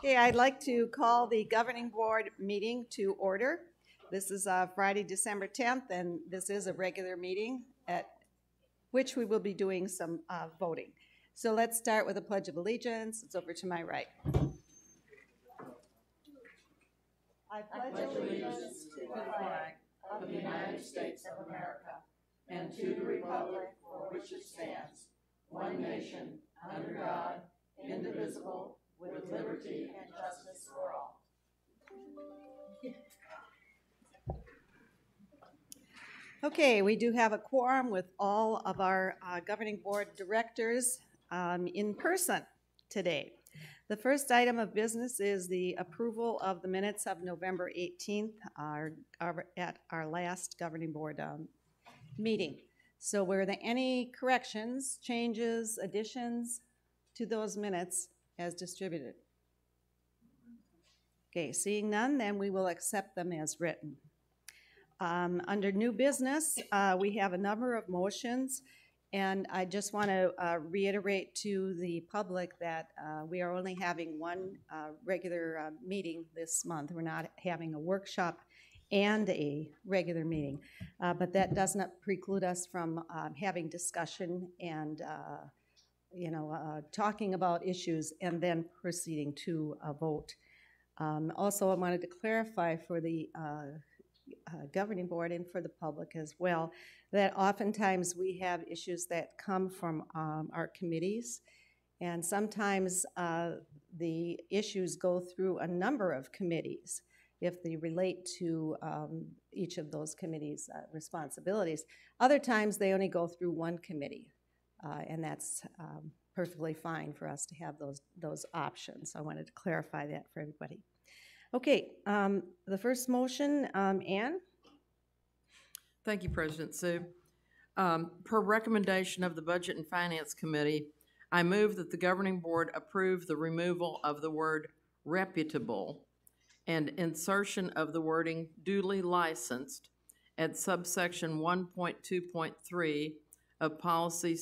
Okay, I'd like to call the governing board meeting to order. This is Friday, December 10th, and this is a regular meeting at which we will be doing some voting. So let's start with a pledge of allegiance. It's over to my right. I pledge allegiance to the flag of the United States of America and to the republic for which it stands, one nation, under God, indivisible, with liberty and justice for all. Okay, we do have a quorum with all of our governing board directors in person today. The first item of business is the approval of the minutes of November 18th at our last governing board meeting. So were there any corrections, changes, additions to those minutes as distributed? Okay, seeing none, then we will accept them as written. Under new business, we have a number of motions, and I just want to reiterate to the public that we are only having one regular meeting this month. We're not having a workshop and a regular meeting, but that does not preclude us from having discussion and talking about issues and then proceeding to a vote. Also, I wanted to clarify for the governing board and for the public as well that oftentimes we have issues that come from our committees, and sometimes the issues go through a number of committees if they relate to each of those committees' responsibilities. Other times they only go through one committee. And that's perfectly fine for us to have those options. So I wanted to clarify that for everybody. Okay, the first motion, Ann? Thank you, President Sue. Per recommendation of the Budget and Finance Committee, I move that the governing board approve the removal of the word reputable and insertion of the wording duly licensed at subsection 1.2.3 of policy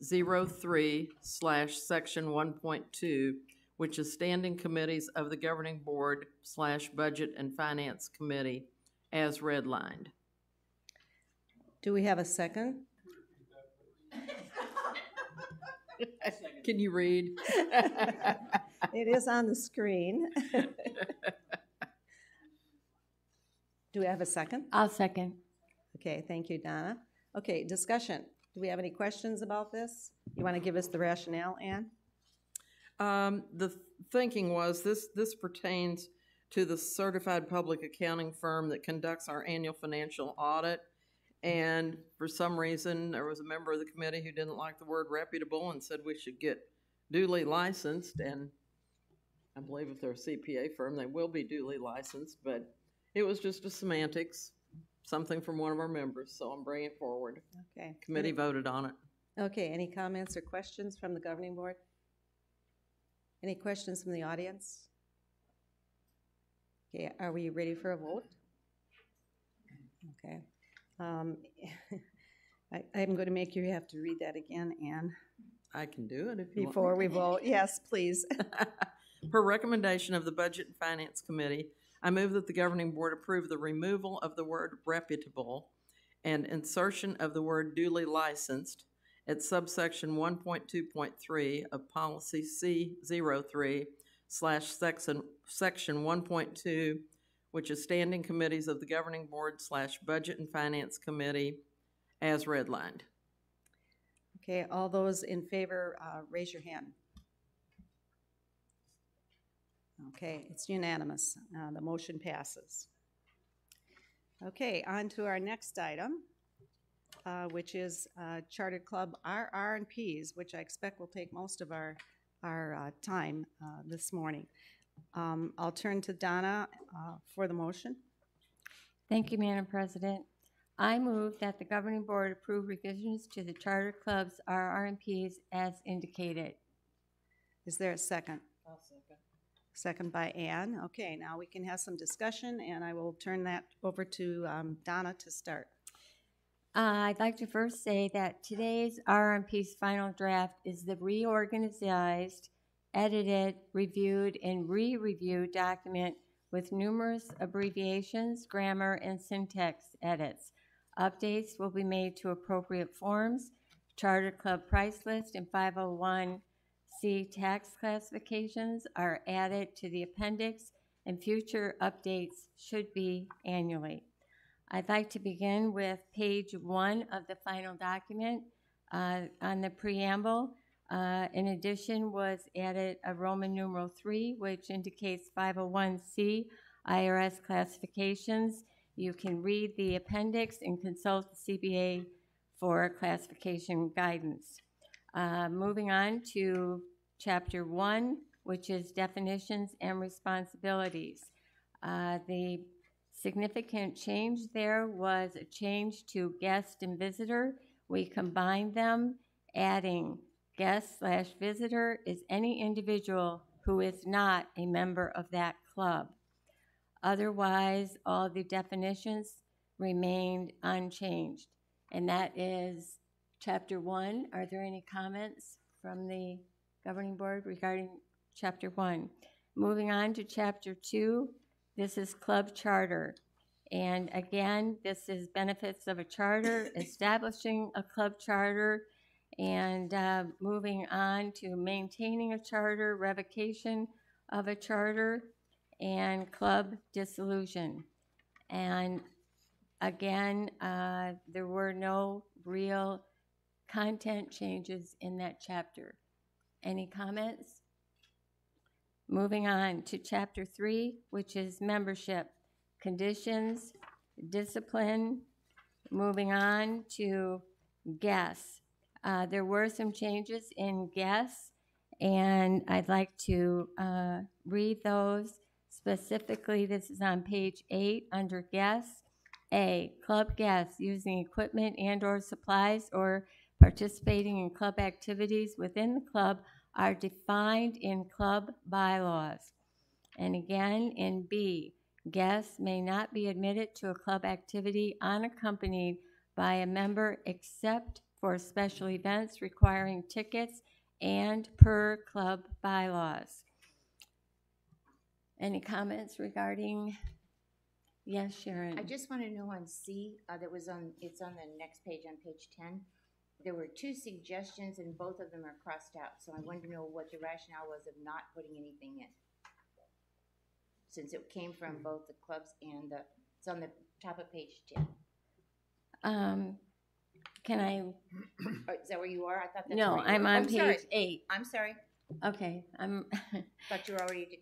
C03/section 1.2, which is standing committees of the governing board / budget and finance committee as redlined. Do we have a second? Can you read? It is on the screen. Do we have a second? I'll second. Okay, thank you, Donna. Okay, discussion. Do we have any questions about this? You want to give us the rationale, Ann? The thinking was this pertains to the certified public accounting firm that conducts our annual financial audit. And for some reason, there was a member of the committee who didn't like the word reputable and said we should get duly licensed. And I believe if they're a CPA firm, they will be duly licensed. But it was just a semantics. Something from one of our members, so I'm bringing it forward. Okay. Committee voted on it. Okay, any comments or questions from the governing board? Any questions from the audience? Okay, are we ready for a vote? Okay. I'm going to make you have to read that again, Ann. I can do it if you want. Before we vote, yes, please. Per recommendation of the Budget and Finance Committee, I move that the governing board approve the removal of the word reputable and insertion of the word duly licensed at subsection 1.2.3 of policy C03/section 1.2, which is standing committees of the governing board / budget and finance committee as redlined. Okay, all those in favor, raise your hand. Okay, it's unanimous. The motion passes. Okay, on to our next item, which is Chartered Club RR&Ps, which I expect will take most of our time this morning. I'll turn to Donna for the motion. Thank you, Madam President. I move that the governing board approve revisions to the Charter Club's RR&Ps as indicated. Is there a second? I'll second. Second by Ann. Okay, now we can have some discussion, and I will turn that over to Donna to start. I'd like to first say that today's RR&P's final draft is the reorganized edited, reviewed, and re-reviewed document with numerous abbreviations, grammar, and syntax edits. Updates will be made to appropriate forms. Charter Club price list and 501c tax classifications are added to the appendix, and future updates should be annually. I'd like to begin with page 1 of the final document. On the preamble, in addition was added a Roman numeral 3, which indicates 501c IRS classifications. You can read the appendix and consult the CBA for classification guidance. Moving on to Chapter 1, which is definitions and responsibilities. The significant change there was a change to guest and visitor. We combined them, adding guest/visitor is any individual who is not a member of that club. Otherwise, all the definitions remained unchanged. And that is Chapter 1. Are there any comments from the Governing Board regarding Chapter 1? Moving on to Chapter 2, this is Club Charter. And again, this is benefits of a charter, establishing a club charter, and moving on to maintaining a charter, revocation of a charter, and club dissolution. And again, there were no real content changes in that chapter. Any comments? Moving on to Chapter 3, which is membership, conditions, discipline. Moving on to guests. There were some changes in guests, and I'd like to read those. Specifically, this is on page 8 under guests. A, club guests using equipment and/or supplies or participating in club activities within the club are defined in club bylaws. And again, in B, guests may not be admitted to a club activity unaccompanied by a member except for special events requiring tickets and per club bylaws. Any comments regarding? Yes, Sharon. I just want to know on C, it's on the next page, on page 10. There were 2 suggestions and both of them are crossed out. So I wanted to know what the rationale was of not putting anything in. Since it came from both the clubs and it's on the top of page 10. Can I? Is that where you are? I thought that's No, where you I'm were. on Oh, page sorry. 8. I'm sorry. Okay, I'm. Thought you were already to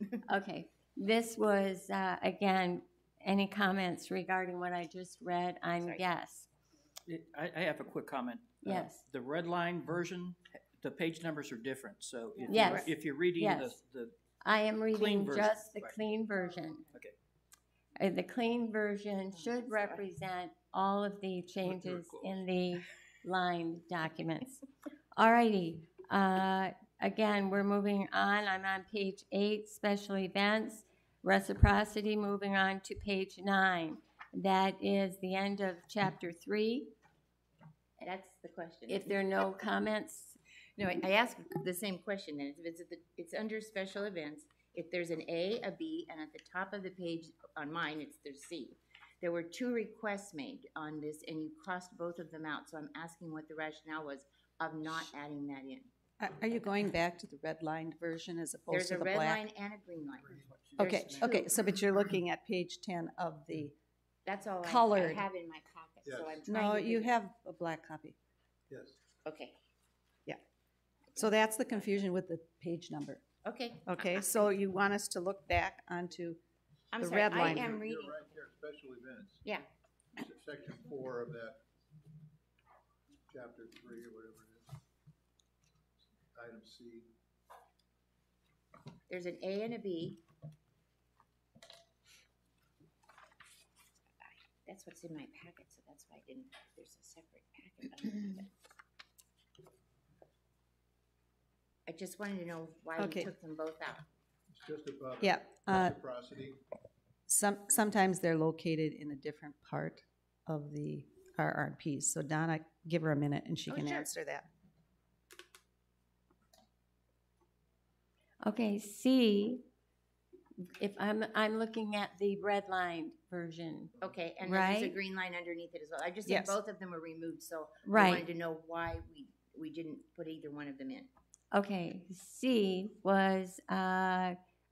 10. Okay, this was, again, any comments regarding what I just read on Sorry. guests? I have a quick comment. Yes. The red line version, the page numbers are different, so Yes. if you're reading Yes. the I am reading clean version, just the right. clean version. Okay. The clean version should represent all of the changes in the line documents. Alrighty, again, we're moving on. I'm on page 8, special events, reciprocity, moving on to page 9. That is the end of Chapter 3. That's the question. If there are no comments, No, I asked the same question then. It's under special events. If there's an A, a B, and at the top of the page on mine, there's C. There were 2 requests made on this, and you crossed both of them out. So I'm asking what the rationale was of not adding that in. Are you going back to the red-lined version as opposed There's to a the red black? line and a green line. Okay, There's okay, 2. so but you're looking at page 10 of the, That's all I colored. have in my pocket. Yes. So I'm trying no, to you figure- have a black copy. Yes. Okay. So that's the confusion with the page number. Okay. Okay, so you want us to look back onto, I'm the sorry. red line. I am You're reading. right there, special events. Yeah. Section 4 of that, chapter 3 or whatever it is. Item C. There's an A and a B. That's what's in my packet, so that's why I didn't. There's a separate packet. on it. I just wanted to know why Okay. we took them both out. It's just above. yeah. Reciprocity. Sometimes they're located in a different part of the RR&Ps. So Donna, give her a minute and she Oh, can sure. answer that. Okay, C, if I'm looking at the red line version. Okay, and then there's a Right. green line underneath it as well. I just Yes. said both of them were removed, so I Right. wanted to know why we didn't put either one of them in. Okay, C was,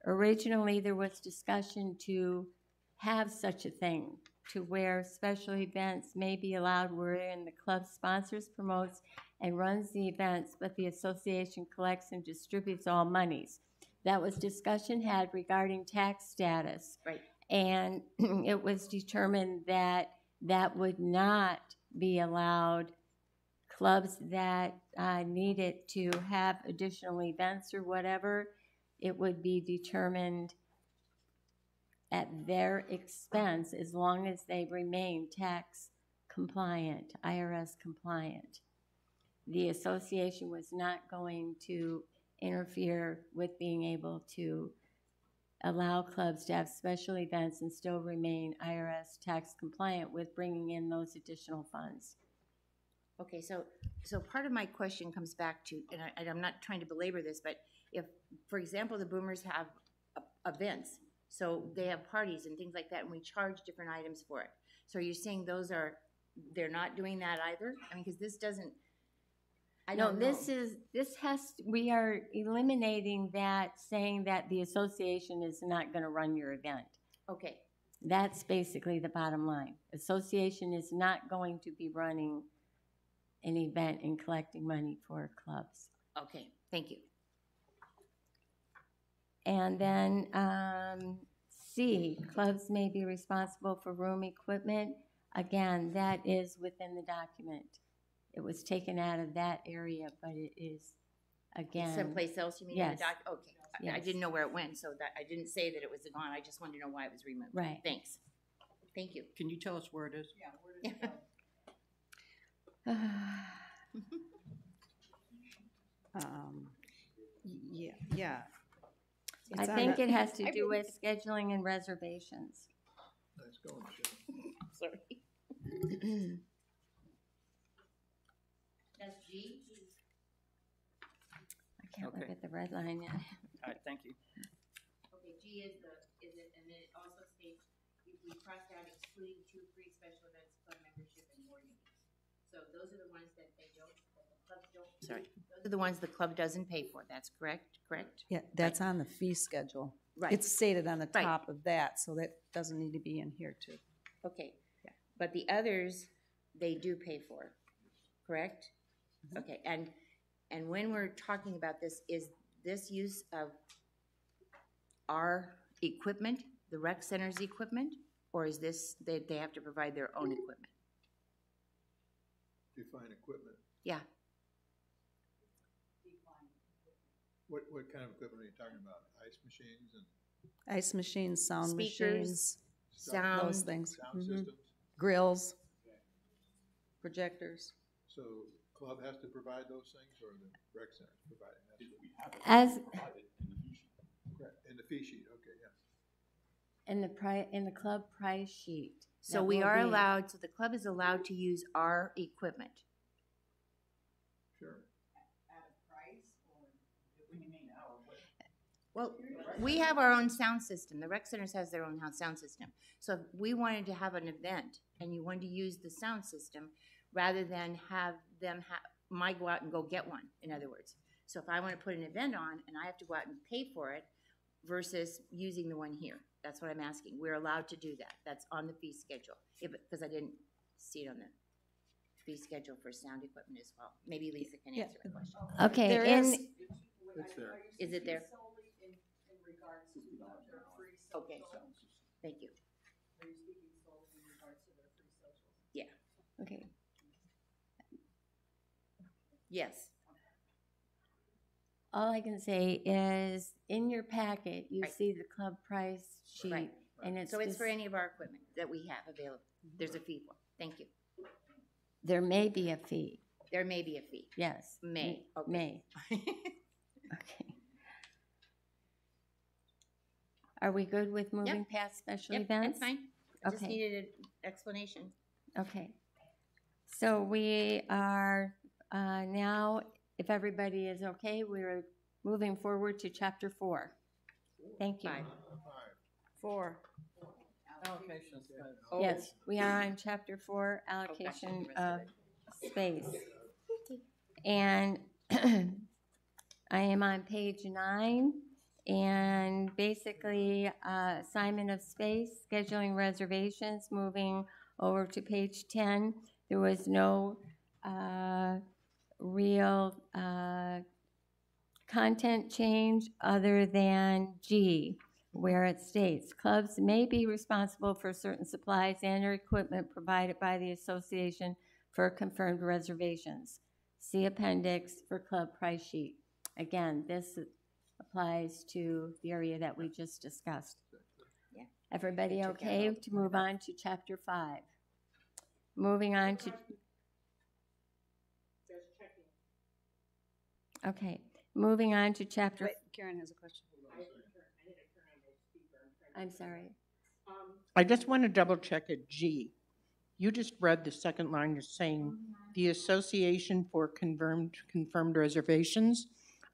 originally there was discussion to have such a thing, to where special events may be allowed wherein the club sponsors, promotes, and runs the events, but the association collects and distributes all monies. That was discussion had regarding tax status. Right. And it was determined that that would not be allowed. Clubs that needed to have additional events or whatever, it would be determined at their expense as long as they remain tax compliant, IRS compliant. The association was not going to interfere with being able to allow clubs to have special events and still remain IRS tax compliant with bringing in those additional funds. Okay, so part of my question comes back to, and I'm not trying to belabor this, but if, for example, the Boomers have events, so they have parties and things like that, and we charge different items for it. So you're saying they're not doing that either? I mean, because this doesn't, I No, don't know. we are eliminating that, saying that the association is not gonna run your event. Okay, That's basically the bottom line. Association is not going to be running an event and collecting money for clubs. okay, thank you. And then, C, clubs may be responsible for room equipment. Again, that is within the document. It was taken out of that area, but it is, again. Someplace else you mean in the Yes. doc? Okay, I Yes. didn't know where it went, so that, I didn't say that it was gone, I just wanted to know why it was removed. Right. Thanks. Thank you. Can you tell us where it is? Yeah. I It's on think the- it has to do with scheduling and reservations. Let's go, Michelle. Sorry. That's G? I can't look Okay. at the red line yet. All right, thank you. Okay, G is it, and then it also states, we crossed out excluding 2 free special events, club membership, and board meetings. So those are the ones that the club don't. Sorry, those are the ones the club doesn't pay for, that's correct? Yeah, that's on the fee schedule. Right. It's stated on the Right. top of that, so that doesn't need to be in here too. Okay, but the others, they do pay for, correct? Okay, and when we're talking about this, is this use of our equipment, the rec center's equipment, or is this, they have to provide their own equipment? Define equipment. Yeah, What kind of equipment are you talking about? Ice machines and Ice machines, sound Speakers, machines, sound. those things. sound Mhm. systems? Grills, projectors. So club has to provide those things, or the rec center providing that? As, Correct, in the fee sheet, okay, yes. in the club price sheet. So that we will are be- allowed, so the club is allowed to use our equipment. Sure. Well, we have our own sound system. The rec centers has their own sound system. So if we wanted to have an event and you wanted to use the sound system, rather than have them go out and go get one, in other words. So if I want to put an event on and I have to go out and pay for it versus using the one here, that's what I'm asking. We're allowed to do that. That's on the fee schedule. Because I didn't see it on the fee schedule for sound equipment as well. Maybe Lisa can Yeah. answer the question. Okay, There in, is- It's there. Is it there? Okay, thank you. Yeah, okay, yes, all I can say is, in your packet, you Right. see the club price sheet. Right. And it's so it's for spec- any of our equipment that we have available. There's a fee for, thank you. There may be a fee, There may be a fee. yes. May, okay. May, okay. Are we good with moving past special Yep, events? that's fine. I just Okay. needed an explanation. Okay. So we are now, if everybody is okay, we're Moving forward to Chapter 4. Thank you. 5. 4. Allocation of space. Oh, Yes, we are on Chapter 4, allocation the of rest space. And I am on page 9, and basically assignment of space, scheduling reservations, moving over to page 10. There was no real content change other than G, where it states, clubs may be responsible for certain supplies and or equipment provided by the association for confirmed reservations. See appendix for club price sheet. Again, this applies to the area that we just discussed. Yeah. Everybody I took that okay out. to move on to Chapter 5? Moving on to... Okay, moving on to Chapter... Wait, Karen has a question. I'm sorry. I just want to double check at G. You just read the second line, you're saying the Association for Confirmed Reservations.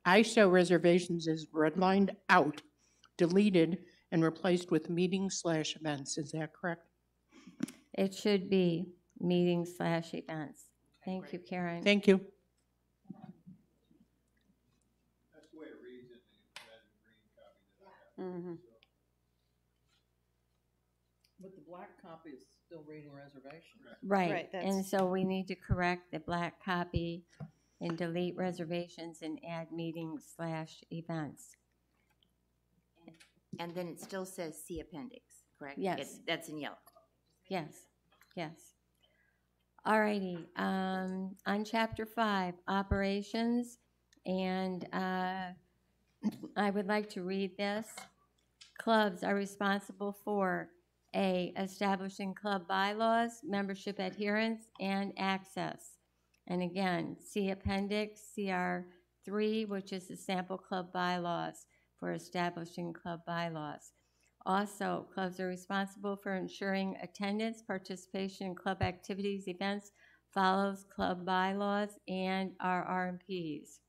I show reservations as redlined out, deleted, and replaced with meetings/events. Is that correct? It should be meetings/events. Thank you, Karen. Thank you. That's the way it reads in the red and green copy that I have. Mm-hmm. but the black copy is still reading reservations. Right, Right, and that's- so we need to correct the black copy and delete reservations and add meetings/events. And then it still says see appendix, correct? Yes. That's in yellow. Yes, yes. All righty, on Chapter 5, operations, and I would like to read this. Clubs are responsible for A, establishing club bylaws, membership adherence, and access. And again, see Appendix CR 3, which is the sample club bylaws for establishing club bylaws. Also, clubs are responsible for ensuring attendance, participation in club activities, events, follows club bylaws and RR&Ps.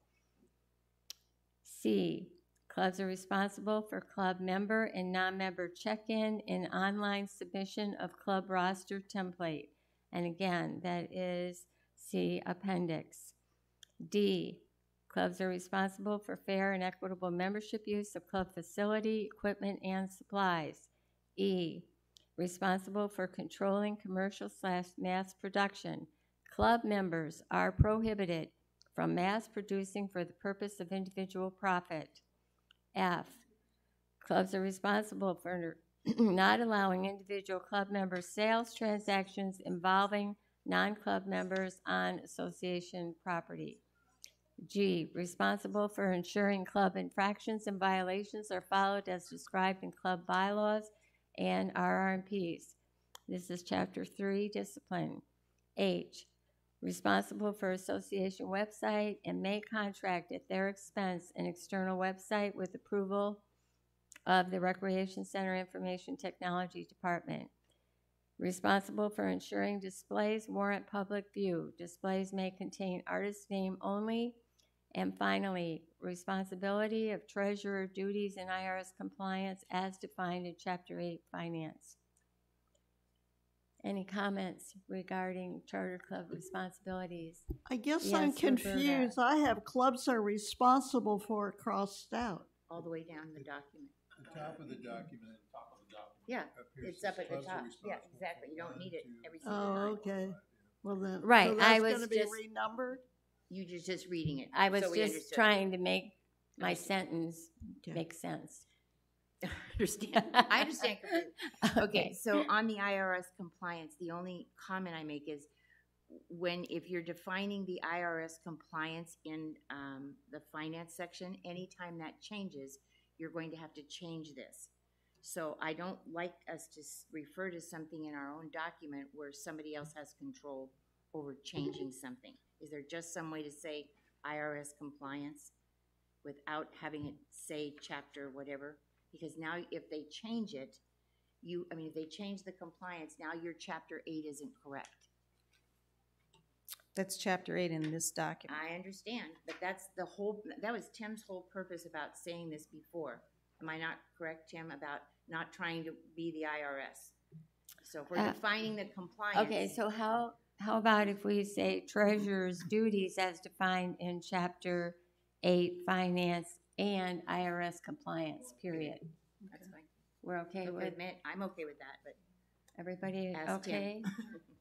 C, clubs are responsible for club member and non-member check-in and online submission of club roster template. And again, that is C appendix. D, clubs are responsible for fair and equitable membership use of club facility, equipment, and supplies. E, responsible for controlling commercial/mass production. Club members are prohibited from mass producing for the purpose of individual profit. F, clubs are responsible for not allowing individual club member sales transactions involving non-club members on association property. G, responsible for ensuring club infractions and violations are followed as described in club bylaws and RR&Ps. This is Chapter 3, discipline. H, responsible for association website and may contract at their expense an external website with approval of the Recreation Center Information Technology Department. Responsible for ensuring displays warrant public view. Displays may contain artist name only. And finally, responsibility of treasurer duties and IRS compliance as defined in Chapter 8, Finance. Any comments regarding charter club responsibilities? I guess Yes, I'm Roberta. confused. I have clubs are responsible for crossed out. All the way down the document. The top of the document. Yeah, up here it's up says at the clubs are top. Yeah, responsible exactly. You don't for need it 1, 2, every single Oh, time. okay. Well then, Right, so I that's was gonna be just- renumbered? You just reading it. I was so we just understood. trying to make my sentence Okay. make sense. Understand. I understand completely. Okay, so on the IRS compliance, the only comment I make is if you're defining the IRS compliance in the finance section, anytime that changes, you're going to have to change this. So I don't like us to refer to something in our own document where somebody else has control over changing something. Is there just some way to say IRS compliance without having it say chapter whatever? Because now if they change it, if they change the compliance, now your Chapter 8 isn't correct. That's chapter 8 in this document. I understand, but that's the whole, that was Tim's whole purpose about saying this before. Am I not correct, Tim, about not trying to be the IRS? So if we're defining the compliance. Okay, so how about if we say treasurer's duties as defined in Chapter 8, Finance and IRS compliance, period? That's fine. We're okay with, I'm okay with that, but everybody Ask Tim. okay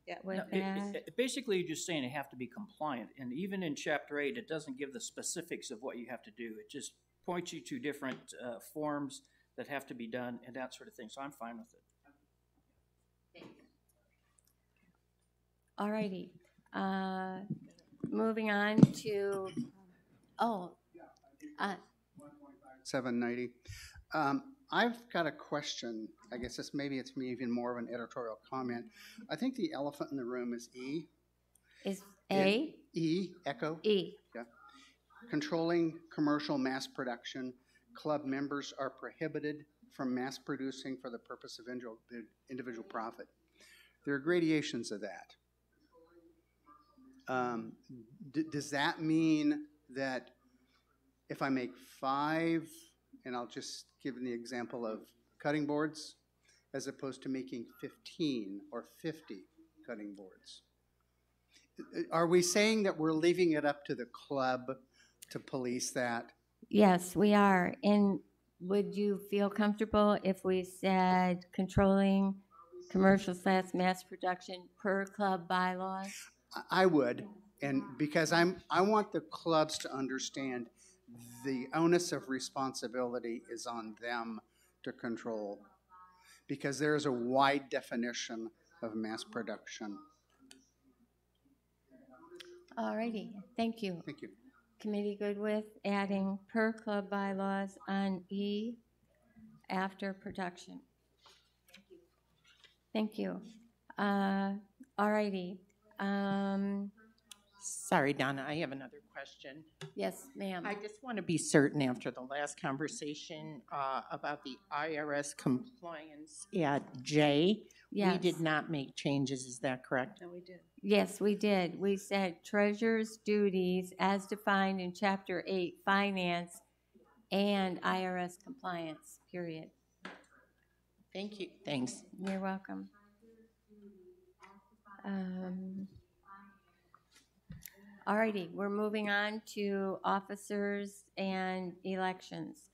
Yeah. with No, that? basically, you're just saying they have to be compliant, and even in Chapter 8, it doesn't give the specifics of what you have to do. It just points you to different forms that have to be done and that sort of thing, so I'm fine with it. All righty. Moving on to, oh, 790. I've got a question. I guess maybe it's me, even more of an editorial comment. I think the elephant in the room is E. is A? E, echo. E. Yeah. Controlling commercial mass production. Club members are prohibited from mass producing for the purpose of individual profit. There are gradations of that. Does that mean that if I make 5, and I'll just give the example of cutting boards, as opposed to making 15 or 50 cutting boards? Are we saying that we're leaving it up to the club to police that? Yes, we are. And would you feel comfortable if we said controlling commercial/mass production per club bylaws? I would, and because I want the clubs to understand the onus of responsibility is on them to control, because there is a wide definition of mass production. All righty, thank you. Thank you. Committee good with adding per club bylaws on E after production? Thank you. All righty. Sorry, Donna, I have another question. Yes, ma'am. I just want to be certain after the last conversation about the IRS compliance at J. Yes. We did not make changes, is that correct? No, we did. Yes, we did. We said treasurer's duties as defined in Chapter 8, Finance and IRS compliance, period. Thank you. Thanks. You're welcome. All righty, we're moving on to officers and elections.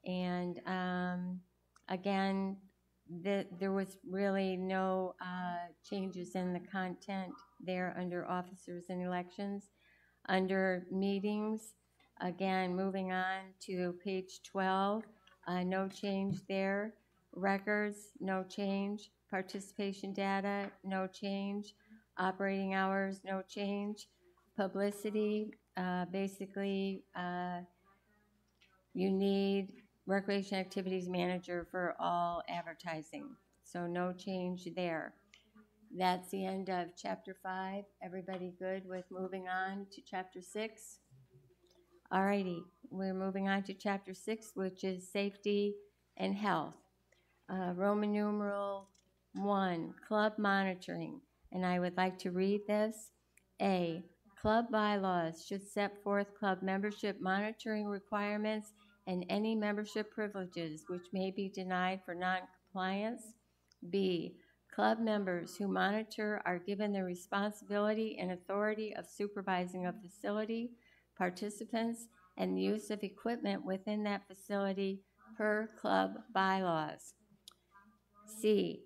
And again, there was really no changes in the content there under officers and elections. Under meetings, again, moving on to page 12, no change there. Records, no change. Participation data, no change. Operating hours, no change. Publicity, basically, you need recreation activities manager for all advertising. So no change there. That's the end of Chapter 5. Everybody good with moving on to Chapter 6? All righty, we're moving on to Chapter 6, which is safety and health. Roman numeral 1, club monitoring. And I would like to read this. A, club bylaws should set forth club membership monitoring requirements and any membership privileges which may be denied for non-compliance. B, club members who monitor are given the responsibility and authority of supervising a facility, participants, and the use of equipment within that facility per club bylaws. C,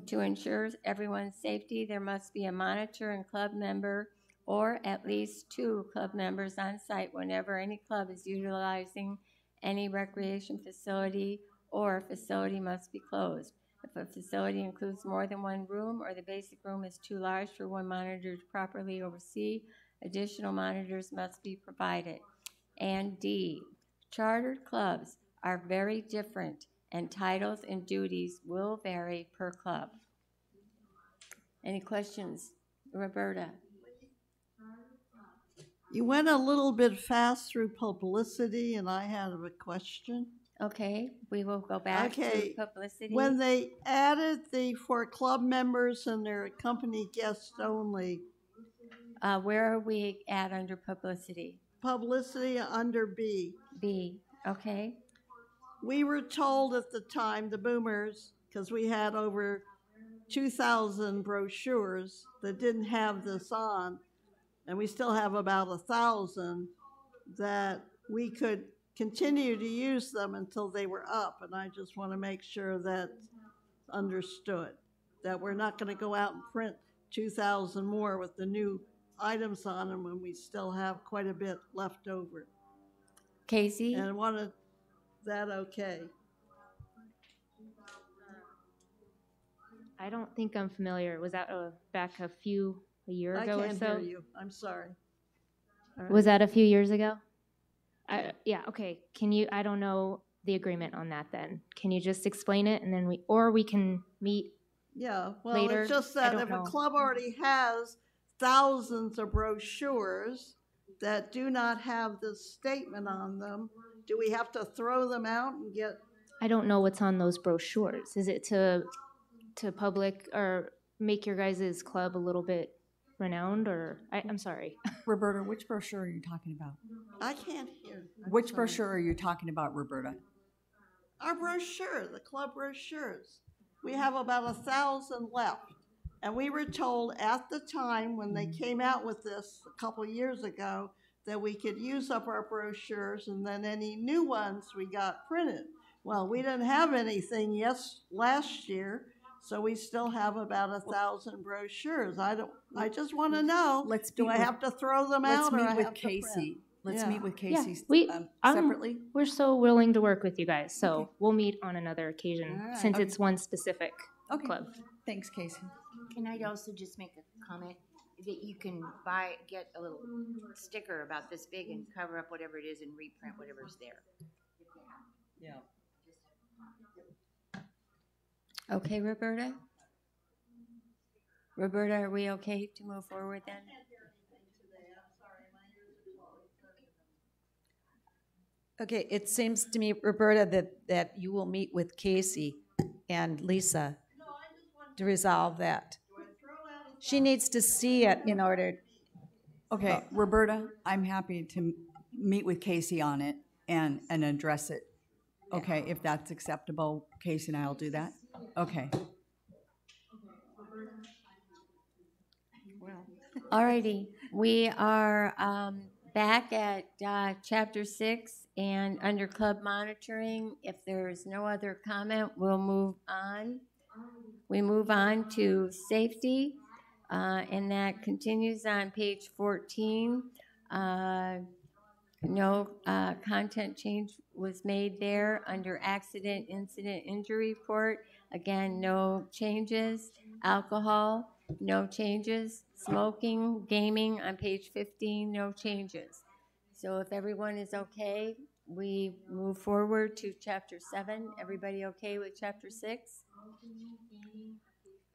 to ensure everyone's safety, there must be a monitor and club member or at least 2 club members on site whenever any club is utilizing any recreation facility or facility must be closed. If a facility includes more than 1 room or the basic room is too large for 1 monitor to properly oversee, additional monitors must be provided. And D, chartered clubs are very different and titles and duties will vary per club. Any questions? Roberta? You went a little bit fast through publicity, and I had a question. Okay, we will go back to publicity. When they added the for club members and their company guests only, Where are we at under publicity? Publicity under B. B, okay. We were told at the time, the boomers, because we had over 2,000 brochures that didn't have this on, and we still have about 1,000, that we could continue to use them until they were up. And I just want to make sure that's understood, that we're not going to go out and print 2,000 more with the new items on them when we still have quite a bit left over. Casey? And I wanted that okay. I don't think I'm familiar. Was that back a year I ago or can't so? hear you. I'm sorry. All right. Was that a few years ago? Yeah, okay. I don't know the agreement on that then. Can you just explain it and then we can meet? Yeah, well, later? it's just I that don't if know. a club already has thousands of brochures that do not have this statement on them, do we have to throw them out and get? I don't know what's on those brochures. Is it to public or make your guys' club a little bit renowned or I'm sorry. Roberta, which brochure are you talking about? I can't hear. I'm Which sorry. brochure are you talking about, Roberta? Our brochure, the club brochures. We have about 1,000 left. And we were told at the time when they came out with this a couple years ago that we could use up our brochures and then any new ones we got printed. Well, we didn't have anything last year, so we still have about 1,000 brochures. I just want to know, do I have to throw them out or I have to print? Casey. Let's Yeah. meet with Yeah, Casey separately. we're so willing to work with you guys. So Okay. we'll meet on another occasion All right. since Okay. it's one specific Okay. club. Thanks, Casey. Can I also just make a comment that you can get a little sticker about this big and cover up whatever it is and reprint whatever's there. Yeah. Okay, Roberta? Roberta, are we okay to move forward then? Okay, it seems to me, Roberta, that you will meet with Casey and Lisa to resolve that. She needs to see it in order. Okay, Roberta, I'm happy to meet with Casey on it and address it. Okay, if that's acceptable, Casey and I will do that. Okay. Alrighty, we are back at Chapter 6 and under Club Monitoring. If there's no other comment, we'll move on. We move on to Safety, and that continues on page 14. No content change was made there. Under Accident Incident Injury Report, again, no changes. Alcohol, no changes. Smoking, gaming on page 15, no changes. So if everyone is okay, we move forward to Chapter 7. Everybody okay with Chapter 6?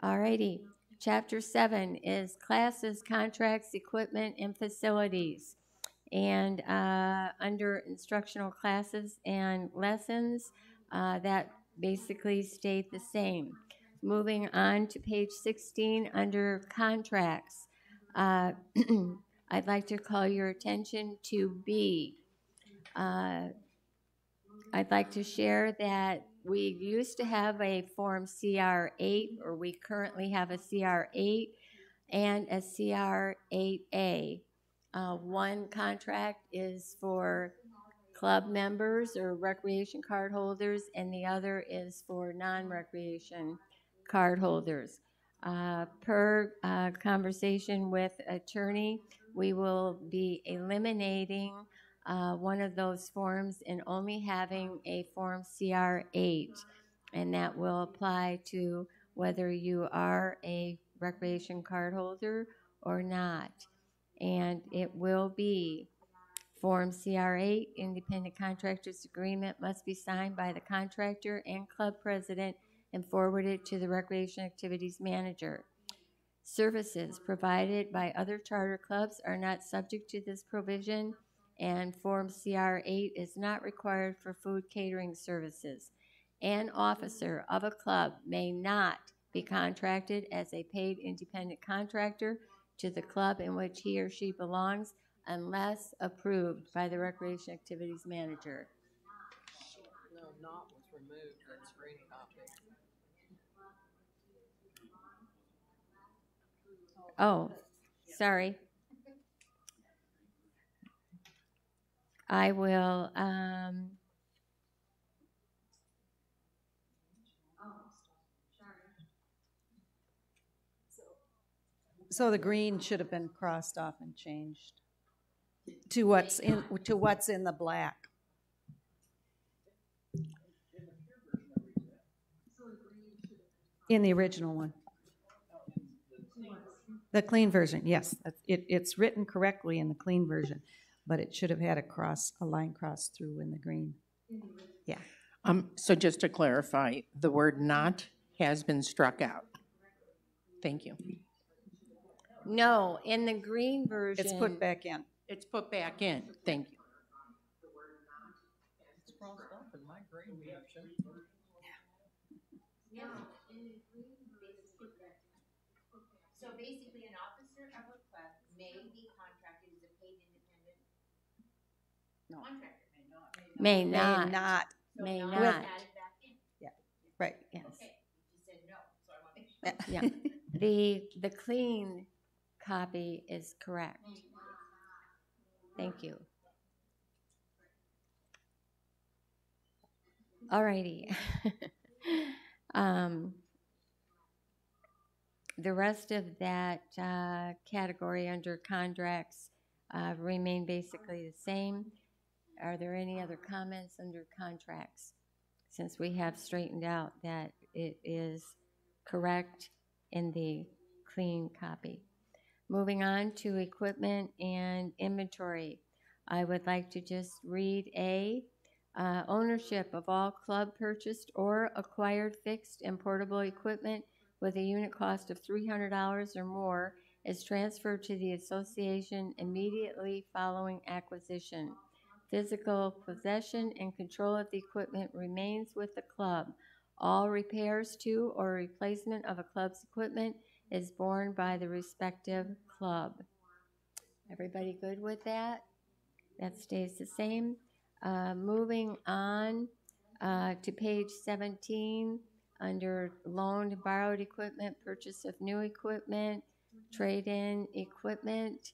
Alrighty. Chapter 7 is Classes, Contracts, Equipment, and Facilities. And under Instructional Classes and Lessons, that basically stayed the same. Moving on to page 16 under Contracts. I'd like to call your attention to B. I'd like to share that we used to have a Form CR8, or we currently have a CR8 and a CR8A. One contract is for club members or recreation card holders, and the other is for non-recreation card holders. Per conversation with attorney, we will be eliminating one of those forms and only having a Form CR8, and that will apply to whether you are a recreation card holder or not. And it will be Form CR8, Independent Contractors Agreement must be signed by the contractor and club president and forwarded to the Recreation Activities Manager. Services provided by other charter clubs are not subject to this provision, and Form CR8 is not required for food catering services. An officer of a club may not be contracted as a paid independent contractor to the club in which he or she belongs unless approved by the recreation activities manager. No, not was removed, that's green copy. Oh, sorry. I will, So the green should have been crossed off and changed to what's in the black. In the original one. The clean version, yes. It's written correctly in the clean version, but it should have had a line crossed through in the green. Yeah. So just to clarify, the word not has been struck out. Thank you. no, in the green version. It's put back in. It's put back in. Thank you. It's crossed off in my green version. So basically, an officer of a club may be contracted as a paid independent No. contractor. May May not. not. So May not not. added back in. Right. Yes. Okay, you said no, so I want to make sure. Yeah. The clean copy is correct. Thank you. All righty. The rest of that category under contracts remain basically the same. Are there any other comments under contracts? Since we have straightened out that it is correct in the clean copy. Moving on to equipment and inventory. I would like to just read A. Ownership of all club purchased or acquired fixed and portable equipment with a unit cost of $300 or more is transferred to the association immediately following acquisition. Physical possession and control of the equipment remains with the club. All repairs to or replacement of a club's equipment is borne by the respective club. Everybody good with that? That stays the same. Moving on to page 17, under loaned and borrowed equipment, purchase of new equipment, trade-in equipment.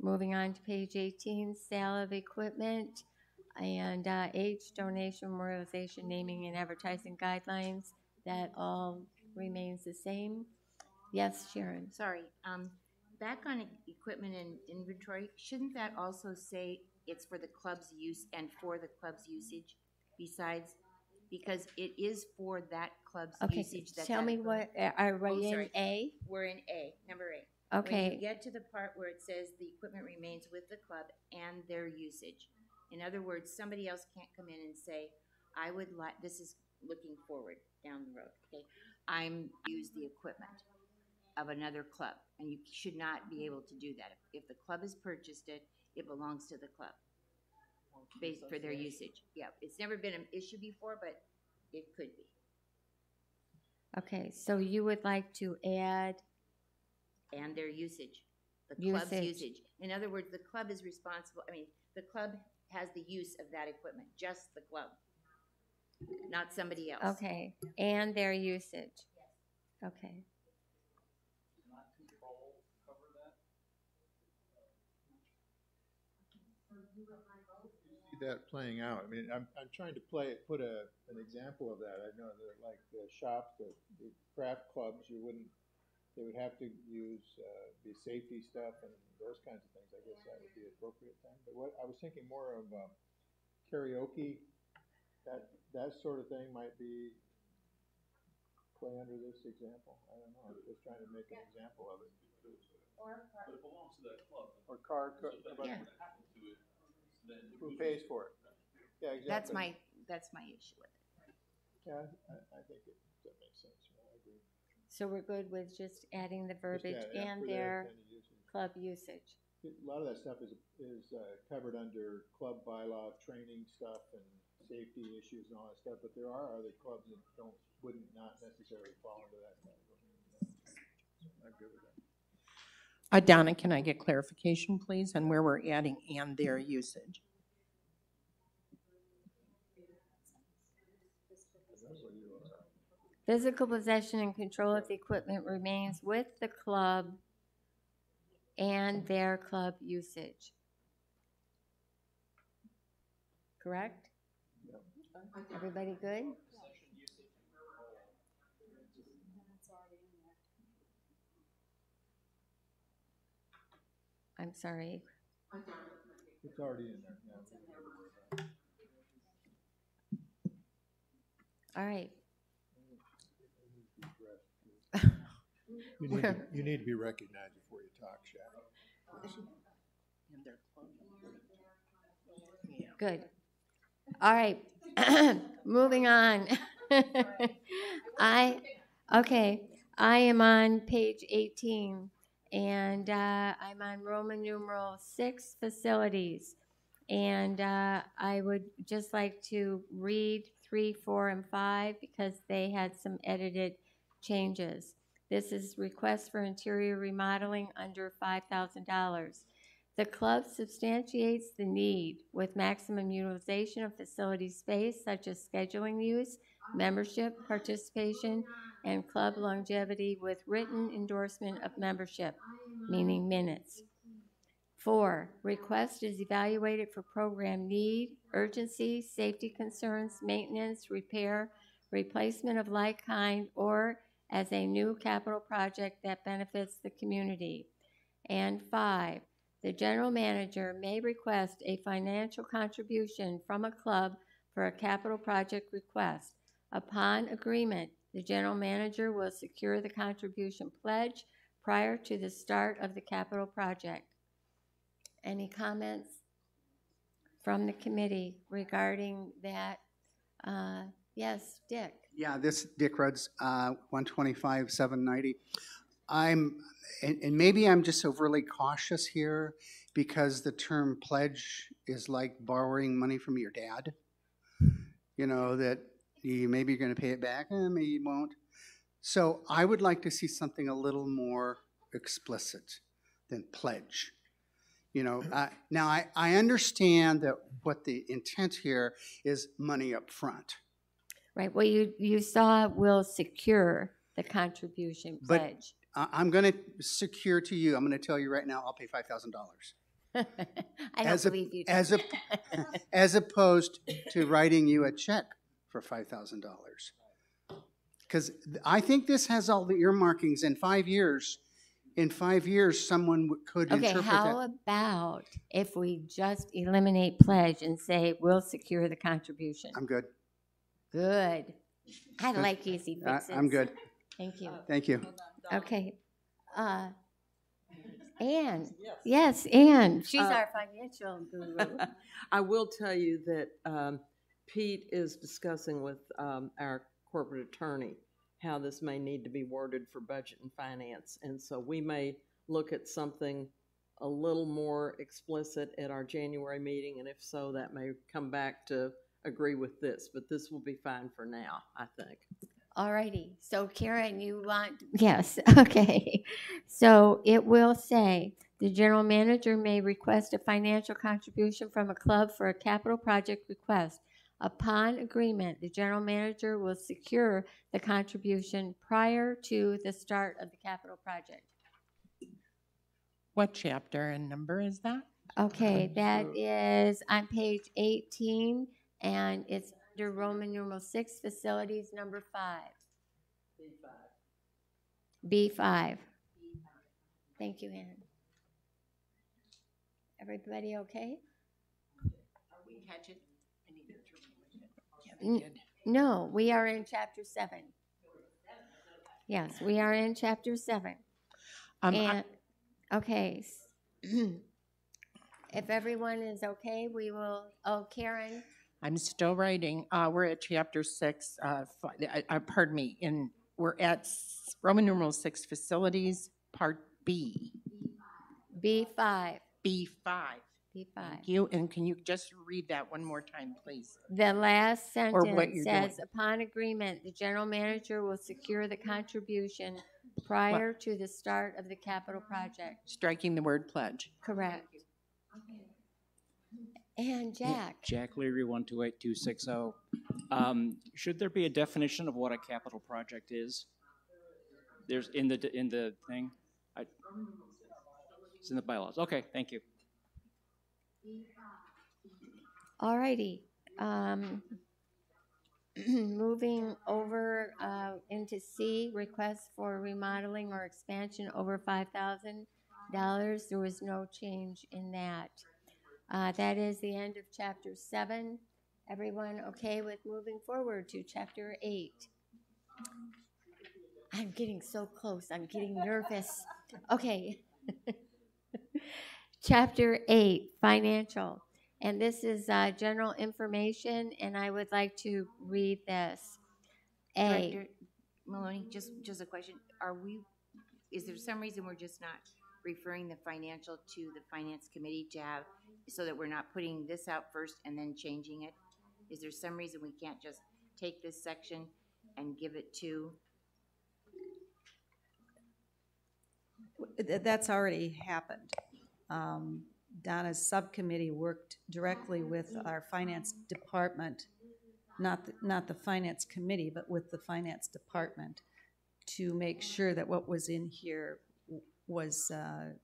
Moving on to page 18, sale of equipment, and H, donation, memorialization, naming, and advertising guidelines. That all remains the same. Yes, Sharon? Sorry, back on equipment and inventory, shouldn't that also say it's for the club's use and for the club's usage besides? Because it is for that club's Okay, usage. tell me what, are we in sorry. A? We're in A, number A. When Okay, you get to the part where it says the equipment remains with the club and their usage. In other words, somebody else can't come in and say, I would like, this is looking forward down the road, okay? I'm use the equipment of another club, and you should not be able to do that. If the club has purchased it, it belongs to the club based for their usage. Yeah, it's never been an issue before, but it could be. okay, so you would like to add, And their usage, the club's Usage. usage. In other words, the club is responsible, the club has the use of that equipment, just the club, not somebody else. okay, and their usage. Okay, See that playing out. I mean, I'm trying to put an example of that. I know that like the shops, the craft clubs, they would have to use the safety stuff and those kinds of things. I guess that would be the appropriate thing. But what I was thinking more of karaoke, that sort of thing might play under this example. I don't know. I was just trying to make an example of it. But it belongs to that club. Or car, So if that Yeah. would happen to it, then who pays for it? Yeah, exactly. That's my issue with it. Yeah, I think that makes sense. I agree. so we're good with just adding the verbiage Just add, and for their intended usage. club usage. A lot of that stuff is covered under club bylaw, training stuff, and safety issues and all that stuff. But there are other clubs that wouldn't not necessarily fall into that category. So I'm good with that. Donna, can I get clarification, please, on where we're adding and their usage? Physical possession and control of the equipment remains with the club and their club usage. Correct? Everybody good? I'm sorry. It's already in there, yeah. All right. You need to be recognized before you talk, Shaq. Good. All right. Moving on. I am on page 18, and I'm on Roman numeral 6, facilities. And I would just like to read 3, 4, and 5 because they had some edited changes. This is request for interior remodeling under $5,000. The club substantiates the need with maximum utilization of facility space such as scheduling use, membership, participation, and club longevity with written endorsement of membership, meaning minutes. 4, request is evaluated for program need, urgency, safety concerns, maintenance, repair, replacement of like kind, or as a new capital project that benefits the community. And 5, the general manager may request a financial contribution from a club for a capital project request. Upon agreement, the general manager will secure the contribution pledge prior to the start of the capital project. Any comments from the committee regarding that? Yes, Dick. Yeah, this Dick Rudd's 125,790. And maybe I'm just overly cautious here because the term pledge is like borrowing money from your dad. You know, that maybe you're going to pay it back, maybe you won't. So I would like to see something a little more explicit than pledge. You know, now I understand that what the intent here is money up front. Right. Well, you saw will secure the contribution pledge. But I'm going to secure to you. I'm going to tell you right now. I'll pay $5,000. I don't believe you. As opposed to writing you a check for $5,000. Because I think this has all the earmarkings. In 5 years, someone could interpret that. Okay, how about if we just eliminate pledge and say we'll secure the contribution? I'm good. Good. I like easy fixes. I'm good. Thank you. Thank you. Okay. Ann. Yes, Ann. She's our financial guru. I will tell you that Pete is discussing with our corporate attorney how this may need to be worded for budget and finance. And so we may look at something a little more explicit at our January meeting. And if so, that may come back to agree with this. But this will be fine for now, I think. All righty. So, Karen, you want... Yes. Okay. So it will say the general manager may request a financial contribution from a club for a capital project request. Upon agreement, the general manager will secure the contribution prior to the start of the capital project. What chapter and number is that? Okay, that is on page 18, and it's under Roman numeral 6, facilities number 5. B5. Thank you, Ann. Everybody okay? Are we catch it? I need to No, we are in chapter 7. Yes, we are in chapter 7. Okay. If everyone is okay, we will. Oh, Karen. I'm still writing. We're at chapter 6. Pardon me. We're at Roman numeral 6, facilities, part B. B5. B5. B5. Thank you. And can you just read that one more time, please? The last sentence what you're says, doing. upon agreement, the general manager will secure the contribution prior to the start of the capital project. Striking the word pledge. Correct. And Jack, Jack Leary, 128260. Should there be a definition of what a capital project is? There's in the thing? It's in the bylaws. Okay, thank you. all righty. Moving over into C, request for remodeling or expansion over $5,000. There was no change in that. That is the end of Chapter 7. Everyone okay with moving forward to Chapter 8? I'm getting so close. I'm getting nervous. Okay. Chapter 8, financial. And this is general information, and I would like to read this. Director Maloney, just a question. Is there some reason we're just not referring the financial to the finance committee to have, so that we're not putting this out first and then changing it? Is there some reason we can't just take this section and give it to? That's already happened. Donna's subcommittee worked directly with our finance department, not the finance committee, but with the finance department to make sure that what was in here was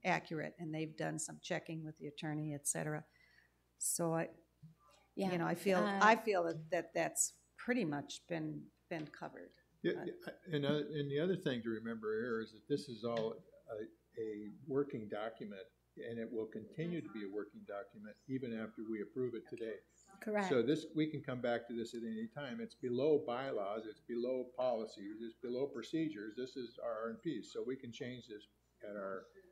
accurate, and they've done some checking with the attorney, et cetera. So I feel that that's pretty much been covered. Yeah, and the other thing to remember here is that this is all a working document, and it will continue to be a working document even after we approve it today. Correct. So we can come back to this at any time. It's below bylaws, it's below policies, it's below procedures. This is RR&Ps, so we can change this at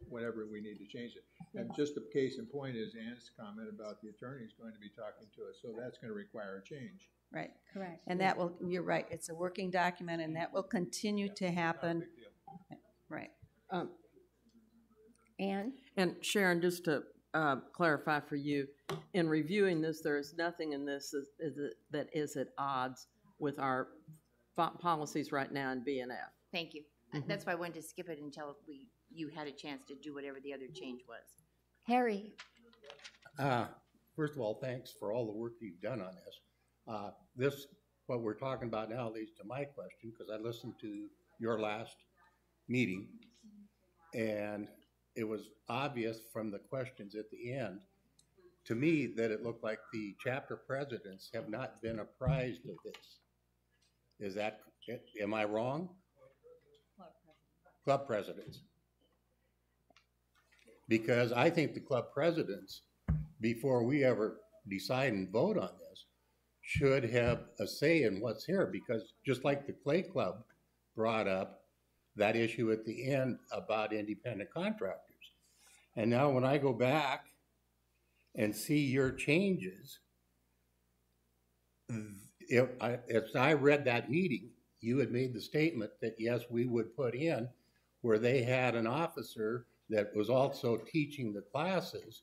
whenever we need to change it. And just a case in point is Ann's comment about the attorney is going to be talking to us, so that's going to require a change. Right. Correct. And that will, you're right, it's a working document, and that will continue to happen. Right. Ann? And Sharon, just to clarify for you, in reviewing this, there is nothing in this that is at odds with our policies right now in BNF. Thank you. That's why I wanted to skip it until you had a chance to do whatever the other change was. Harry? First of all, thanks for all the work you've done on this. What we're talking about now leads to my question, because I listened to your last meeting, and it was obvious from the questions at the end to me that it looked like the chapter presidents have not been apprised of this. Am I wrong? Club presidents. Because I think the club presidents, before we ever decide and vote on this, should have a say in what's here, because just like the Clay Club brought up that issue at the end about independent contractors. And now when I go back and see your changes, if I read that meeting, you had made the statement that yes, we would put in where they had an officer that was also teaching the classes,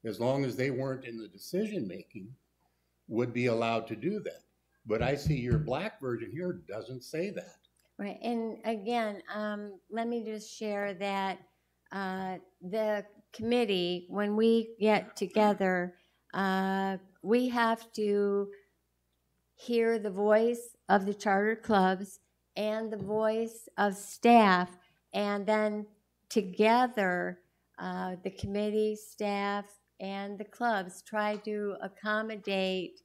as long as they weren't in the decision-making, would be allowed to do that. But I see your black version here doesn't say that. Right, and again, let me just share that the committee, when we get together, we have to hear the voice of the charter clubs and the voice of staff, and then together, the committee, staff, and the clubs try to accommodate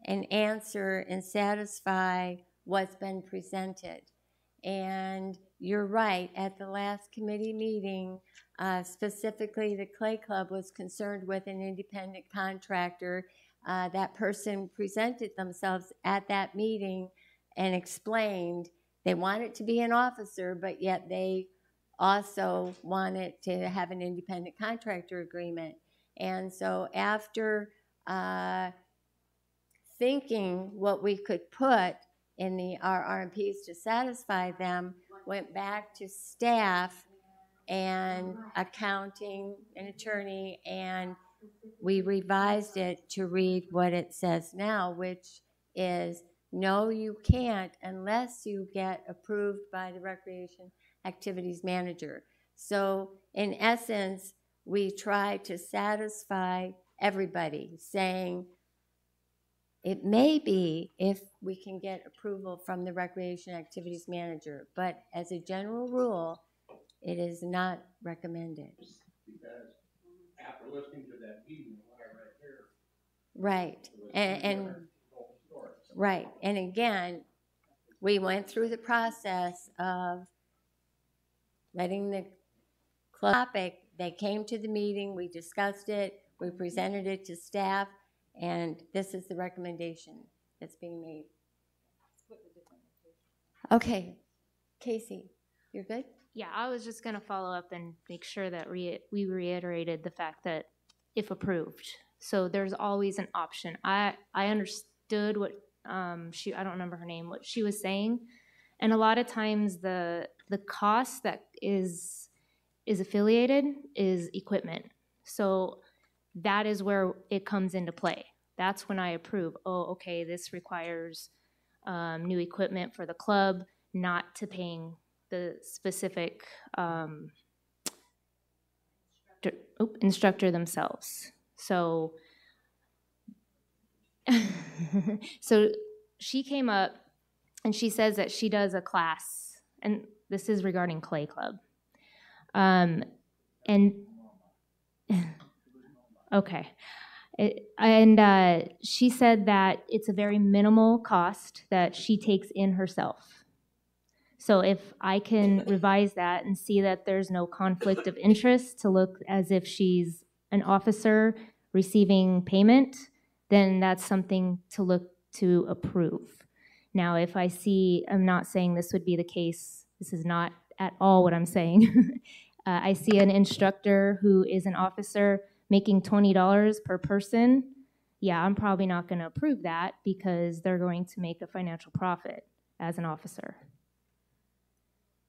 and answer and satisfy what's been presented. And you're right, at the last committee meeting, specifically the Clay Club was concerned with an independent contractor. That person presented themselves at that meeting and explained they wanted to be an officer, but yet they also wanted to have an independent contractor agreement. And so after thinking what we could put in the RR&Ps to satisfy them, went back to staff and accounting and attorney, and we revised it to read what it says now, which is, no, you can't unless you get approved by the Recreation activities manager. So in essence, we try to satisfy everybody, saying it may be if we can get approval from the recreation activities manager, but as a general rule, it is not recommended. Because after listening to that meeting, what I read here. Right, and right, and again, we went through the process of letting the club topic. They came to the meeting, we discussed it, we presented it to staff, and this is the recommendation that's being made. Okay, Casey, you're good? Yeah, I was just going to follow up and make sure that we reiterated the fact that if approved. So there's always an option. I understood what I don't remember her name, what she was saying. And a lot of times the cost that is affiliated is equipment. So that is where it comes into play. That's when I approve. Oh, okay, this requires new equipment for the club, not to paying the specific instructor themselves. So, so she came up and she says that she does a class, and this is regarding Clay Club. And okay. She said that it's a very minimal cost that she takes in herself. So if I can revise that and see that there's no conflict of interest to look as if she's an officer receiving payment, then that's something to look to approve. Now, if I see, I'm not saying this would be the case, this is not at all what I'm saying. I see an instructor who is an officer making $20 per person. Yeah, I'm probably not going to approve that because they're going to make a financial profit as an officer.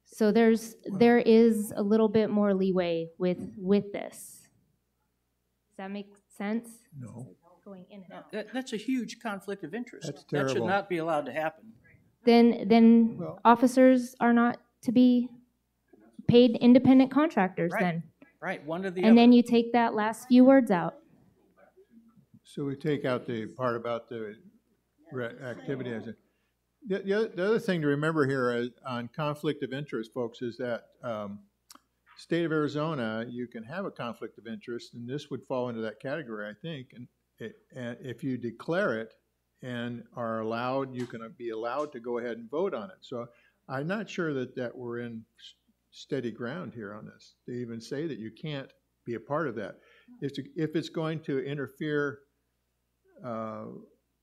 So there is a little bit more leeway with this. Does that make sense? No. Going in and out. That's a huge conflict of interest. That's That should terrible. not be allowed to happen. Then officers are not to be paid independent contractors Right. then. Right, one to the And other. then you take that last few words out. So we take out the part about the activity as a. The other thing to remember here on conflict of interest, folks, is that state of Arizona, you can have a conflict of interest, and this would fall into that category, I think. And if you declare it and are allowed, you can be allowed to go ahead and vote on it. So I'm not sure that we're in steady ground here on this to even say that you can't be a part of that. If it's going to interfere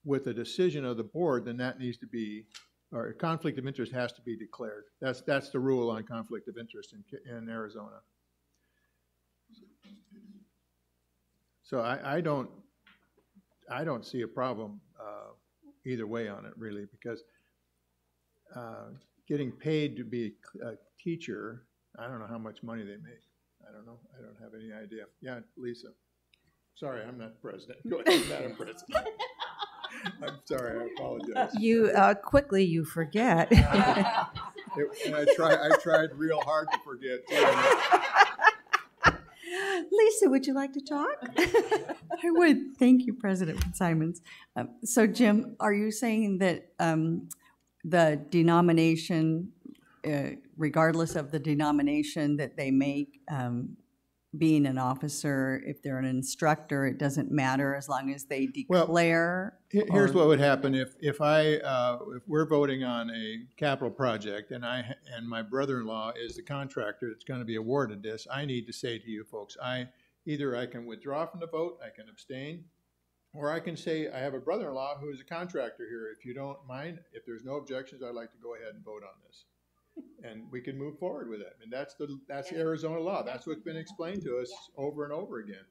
with a decision of the board, then that needs to be, or a conflict of interest has to be declared. That's the rule on conflict of interest in Arizona. So I don't see a problem either way on it, really, because getting paid to be a teacher, I don't know how much money they make. I don't know. I don't have any idea. Yeah, Lisa. Sorry, I'm not president. Go ahead, Madam President. I'm sorry, I apologize. You forget. And I tried real hard to forget too. Lisa, would you like to talk? I would. Thank you, President Simons. So, Jim, are you saying that the denomination, regardless of the denomination that they make, being an officer, if they're an instructor, it doesn't matter as long as they declare? Well, here's what would happen if we're voting on a capital project and my brother-in-law is the contractor that's going to be awarded this. I need to say to you folks, either I can withdraw from the vote, I can abstain, or I can say I have a brother-in-law who is a contractor here. If you don't mind, if there's no objections, I'd like to go ahead and vote on this. And we can move forward with it. And that's the Arizona law. That's what's been explained to us over and over again.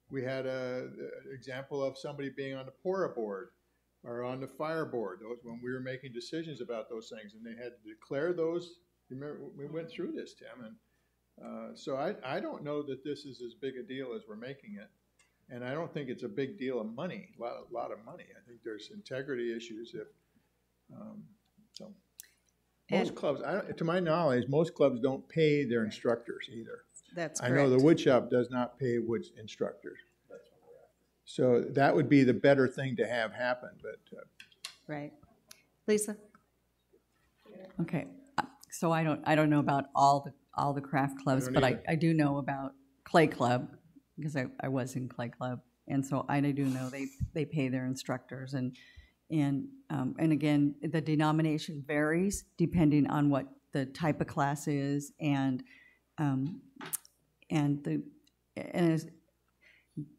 We had an example of somebody being on the PORA board or on the fire board. Those when we were making decisions about those things, and they had to declare those. Remember, we went through this, Tim, and so I don't know that this is as big a deal as we're making it, and I don't think it's a big deal of money, a lot of money. I think there's integrity issues if so. Most clubs, to my knowledge, most clubs don't pay their instructors either. That's I correct. know the wood shop does not pay wood instructors. So that would be the better thing to have happen, but. Right. Lisa? Okay, so I don't know about all the craft clubs, don't but either. I do know about Clay Club, because I was in Clay Club, and so I do know they pay their instructors, and again, the denomination varies depending on what the type of class is, and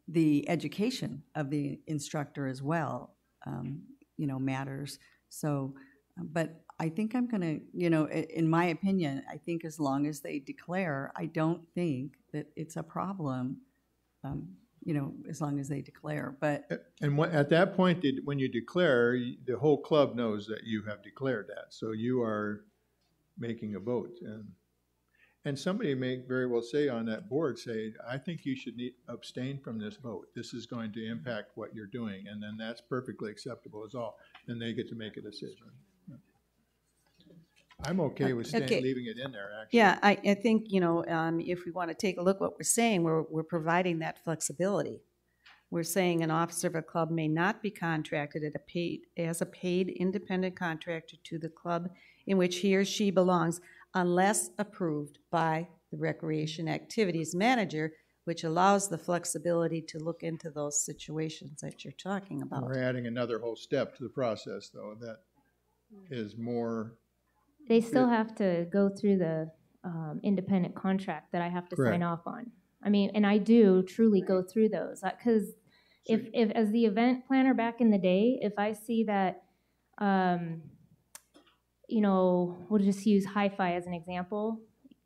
the education of the instructor as well, matters. So, but I think I'm gonna, in my opinion, I think as long as they declare, I don't think that it's a problem, as long as they declare, but. And at that point, when you declare, the whole club knows that you have declared that. So you are making a vote. And somebody may very well say on that board, say, I think you should abstain from this vote. This is going to impact what you're doing. And then that's perfectly acceptable as all. Then they get to make a decision. I'm okay with leaving it in there, actually. Yeah, I think, if we want to take a look what we're saying, we're providing that flexibility. We're saying an officer of a club may not be contracted as a paid independent contractor to the club in which he or she belongs unless approved by the recreation activities manager, which allows the flexibility to look into those situations that you're talking about. We're adding another whole step to the process, though, that is more. They still have to go through the independent contract that I have to sign off on. I mean, and I do truly go through those, because if as the event planner back in the day, if I see that, we'll just use Hi-Fi as an example.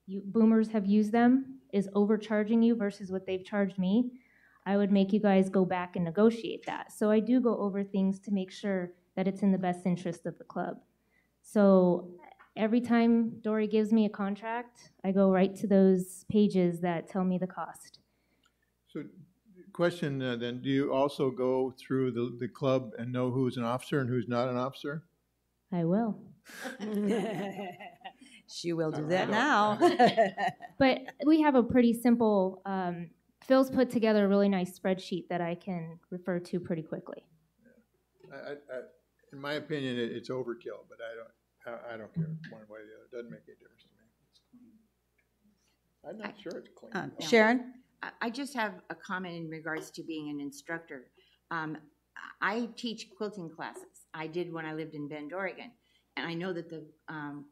Boomers have used them, is overcharging you versus what they've charged me, I would make you guys go back and negotiate that. So I do go over things to make sure that it's in the best interest of the club. So every time Dory gives me a contract, I go right to those pages that tell me the cost. So question then, do you also go through the club and know who's an officer and who's not an officer? I will. She will do that now. But we have a pretty simple, Phil's put together a really nice spreadsheet that I can refer to pretty quickly. In my opinion, it's overkill, but I don't care one way or the other. It doesn't make any difference to me. I'm not sure it's clean. Sharon? I just have a comment in regards to being an instructor. I teach quilting classes. I did when I lived in Bend, Oregon. And I know that the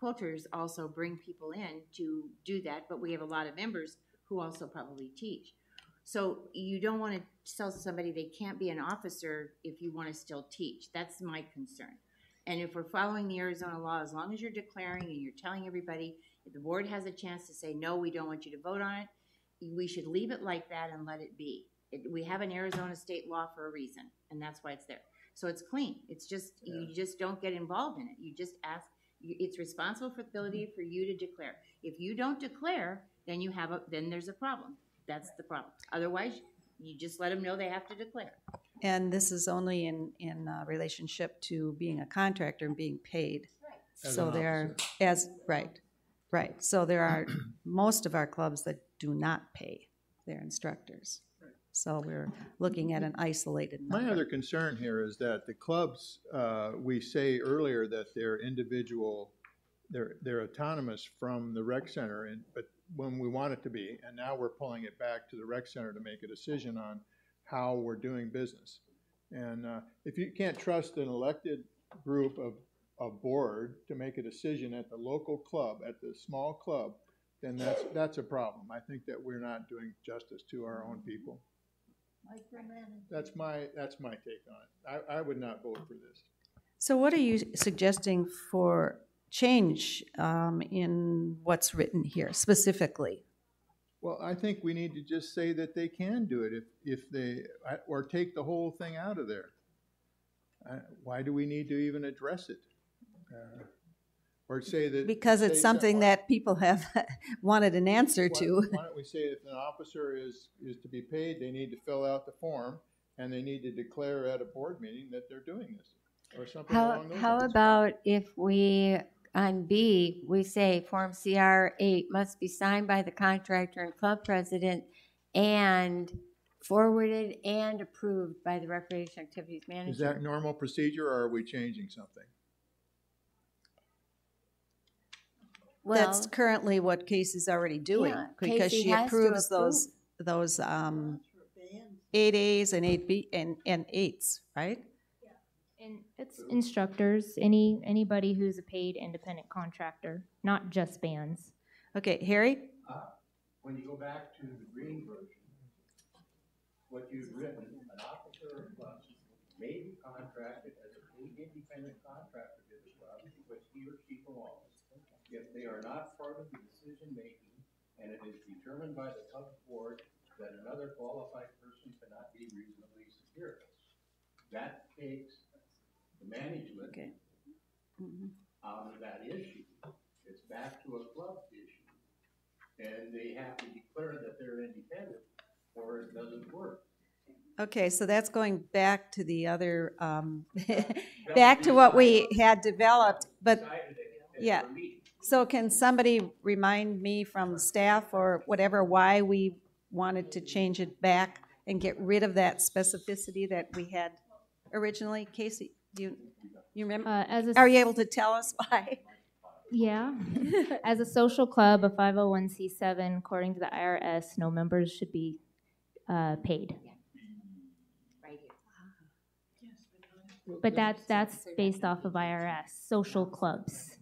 quilters also bring people in to do that, but we have a lot of members who also probably teach. So you don't want to tell somebody they can't be an officer if you want to still teach. That's my concern. And if we're following the Arizona law, as long as you're declaring and you're telling everybody, if the board has a chance to say, no, we don't want you to vote on it, we should leave it like that and let it be. We have an Arizona state law for a reason, and that's why it's there. So it's clean. It's just, you just don't get involved in it. You just ask, it's responsibility for you to declare. If you don't declare, then then there's a problem. That's the problem. Otherwise, you just let them know they have to declare. And this is only in relationship to being a contractor and being paid. As so an there officer. are, right. So there are most of our clubs that do not pay their instructors. So we're looking at an isolated number. My other concern here is that the clubs, we say earlier that they're individual, they're autonomous from the rec center, but when we want it to be, and now we're pulling it back to the rec center to make a decision on how we're doing business. And if you can't trust an elected group of board to make a decision at the local club, at the small club, then that's a problem. I think that we're not doing justice to our own people. That's my take on it. I would not vote for this. So what are you suggesting for change in what's written here specifically? Well, I think we need to just say that they can do it if they, or take the whole thing out of there. Why do we need to even address it? Or say that... Because it's something that people have wanted an answer to. Why don't we say if an officer is to be paid, they need to fill out the form and they need to declare at a board meeting that they're doing this or something along those lines. How about if we on B, we say Form CR 8 must be signed by the contractor and club president and forwarded and approved by the Recreation Activities Manager. Is that normal procedure, or are we changing something? That's currently what Casey's already doing, Yeah, because Casey she has to approves approve. those 8As and 8B and 8s, right? And it's instructors, anybody who's a paid independent contractor, not just bands. Okay, Harry? When you go back to the green version, what you've written, an officer or club may be contracted as a paid independent contractor to the club to which he or she belongs, if they are not part of the decision-making and it is determined by the club board that another qualified person cannot be reasonably secured. That takes the management out of that issue. It's back to a club issue. And they have to declare that they're independent or it doesn't work. Okay, so that's going back to the other, back to what we had developed, but, yeah. So can somebody remind me from staff or whatever why we wanted to change it back and get rid of that specificity that we had originally? Casey, do you remember? Are you able to tell us why? Yeah. As a social club, a 501c7, according to the IRS, no members should be paid. Right here. But that's based off of IRS, social clubs.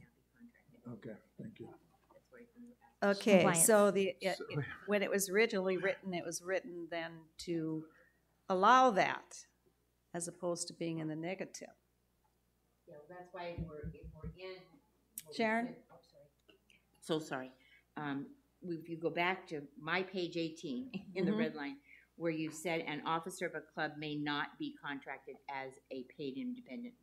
Okay, thank you. Okay, Compliance. so when it was originally written, it was written then to allow that as opposed to being in the negative. Yeah, that's why if we're in. Sharon? So sorry. If you go back to my page 18 in the red line, where you said an officer of a club may not be contracted as a paid independent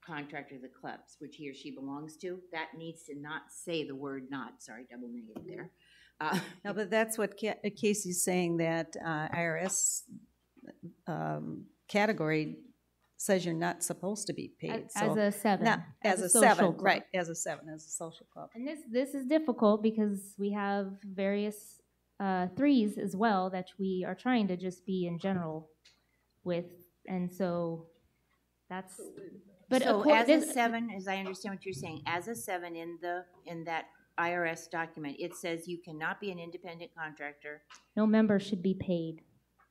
contractor of the clubs, which he or she belongs to, that needs to not say the word not. Sorry, double negative there. No, but that's what Casey's saying, that IRS category says you're not supposed to be paid. As a 7. Not as a social 7, club. right, as a 7, as a social club. And this is difficult because we have various 3s as well that we are trying to just be in general with, and so that's. But so as a 7, as I understand what you're saying, as a 7 in that IRS document, it says you cannot be an independent contractor. No member should be paid.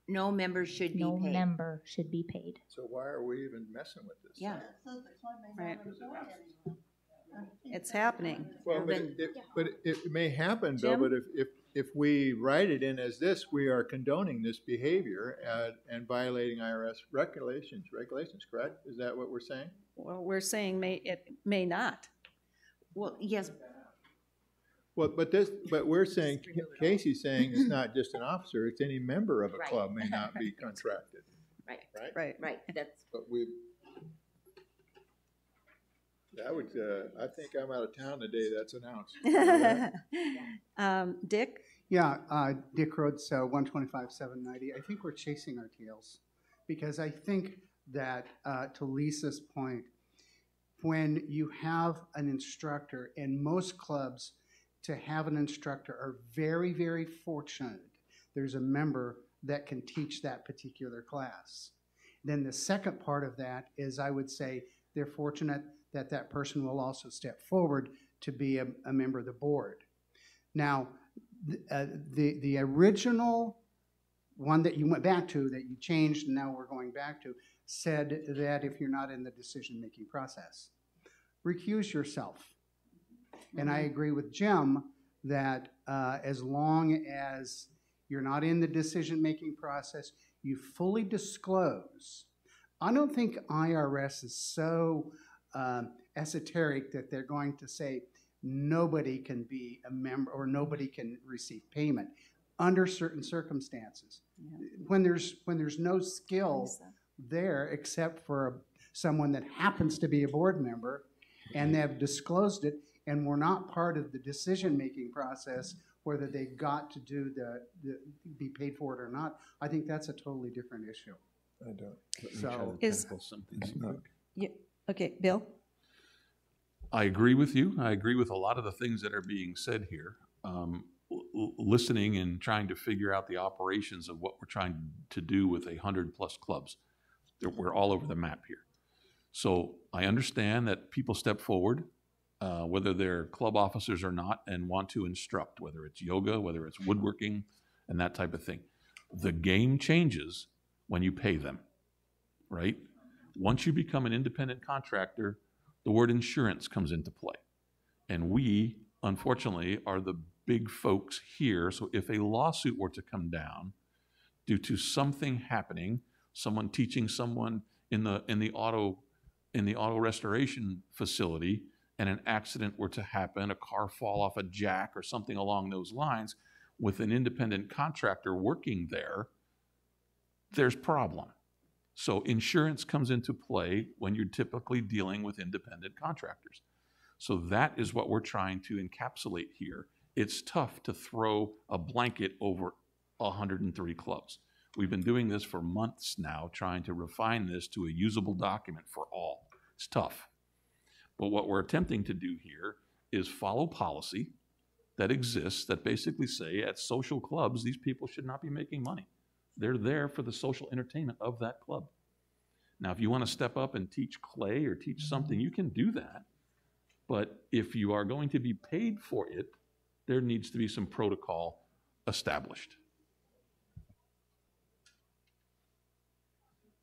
No member should be paid. No member should be paid. So why are we even messing with this? Yeah. Right. It's happening. Well, but it may happen, Bill, Jim? but if we write it in as this, we are condoning this behavior and violating IRS regulations, correct? Is that what we're saying? Well, we're saying it may not. Well, yes. Well, but we're saying, Casey's saying it's not just an officer, it's any member of a Right. club may not be contracted. Right. Right? Right. That's. But I think I'm out of town the day that's announced. Dick? Yeah, Dick Rhodes, 125,790. I think we're chasing our tails because I think that, to Lisa's point, when you have an instructor, and most clubs to have an instructor are very, very fortunate. There's a member that can teach that particular class. Then the second part of that is, I would say, they're fortunate that that person will also step forward to be a member of the board. Now, the original one that you went back to, that you changed, and now we're going back to, said that if you're not in the decision-making process, recuse yourself. And I agree with Jim that as long as you're not in the decision-making process, you fully disclose. I don't think IRS is so esoteric that they're going to say nobody can be a member or nobody can receive payment under certain circumstances. Yeah. When there's no skill there except for someone that happens to be a board member and they have disclosed it and we're not part of the decision-making process whether they got to do be paid for it or not, I think that's a totally different issue. I don't. So okay, Bill? I agree with you. I agree with a lot of the things that are being said here. Listening and trying to figure out the operations of what we're trying to do with 100+ clubs. We're all over the map here. So I understand that people step forward, whether they're club officers or not, and want to instruct, whether it's yoga, whether it's woodworking, and that type of thing. The game changes when you pay them, right? Once you become an independent contractor, the word insurance comes into play. And we, unfortunately, are the big folks here. So if a lawsuit were to come down due to something happening, someone teaching someone in the auto restoration facility, and an accident were to happen, a car fall off a jack or something along those lines, with an independent contractor working there, there's problem. So insurance comes into play when you're typically dealing with independent contractors. So that is what we're trying to encapsulate here. It's tough to throw a blanket over 103 clubs. We've been doing this for months now, trying to refine this to a usable document for all. It's tough. But what we're attempting to do here is follow policy that exists that basically say at social clubs, these people should not be making money. They're there for the social entertainment of that club. Now, if you want to step up and teach clay or teach something, you can do that. But if you are going to be paid for it, there needs to be some protocol established.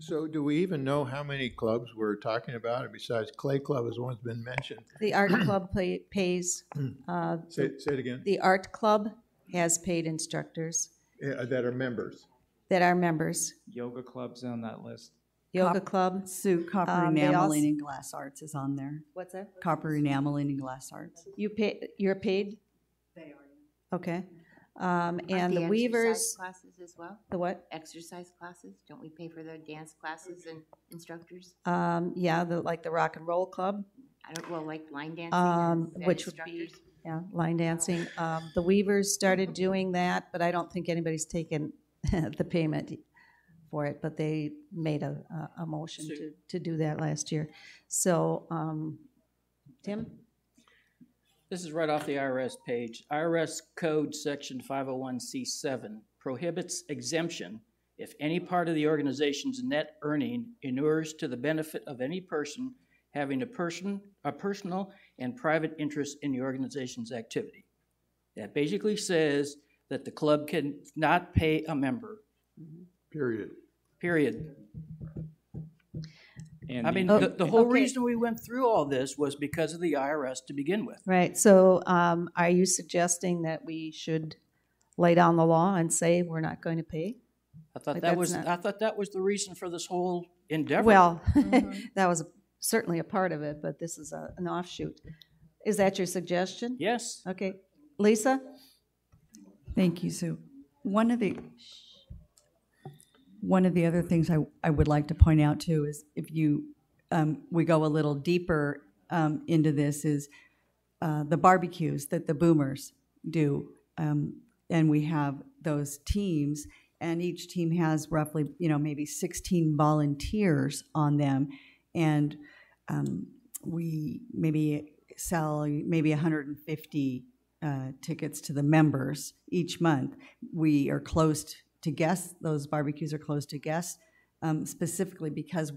So do we even know how many clubs we're talking about? Besides Clay Club has once been mentioned. The art club pays. Say it again. The art club has paid instructors That are members. that are members. Yoga clubs on that list. Yoga club. Sue, copper they enameling also- and glass arts is on there. What's that? Copper enameling and glass arts. You're paid? They are. Okay. Aren't And the the exercise weavers, classes as well? the what? Exercise classes? Don't we pay for the dance classes and instructors? Yeah, like the rock and roll club, I don't, well, like line dancing and which would be, instructors? yeah, line dancing. The weavers started doing that, but I don't think anybody's taken the payment for it, but they made a motion to do that last year. So, Tim? This is right off the IRS page. IRS Code Section 501c7 prohibits exemption if any part of the organization's net earning inures to the benefit of any person having a personal and private interest in the organization's activity. That basically says that the club can not pay a member. Period. I mean, the whole reason we went through all this was because of the IRS to begin with. Right, so are you suggesting that we should lay down the law and say we're not going to pay? I thought Like that that's was not- I thought that was the reason for this whole endeavor. Well, that was certainly a part of it, but this is an offshoot. Is that your suggestion? Yes. Okay. Lisa? Thank you, Sue. One of the other things I would like to point out too is if you, we go a little deeper into this is the barbecues that the boomers do. And we have those teams, and each team has roughly, maybe 16 volunteers on them. And we maybe sell maybe 150 tickets to the members each month. We are closed to guests. Those barbecues are closed to guests, specifically because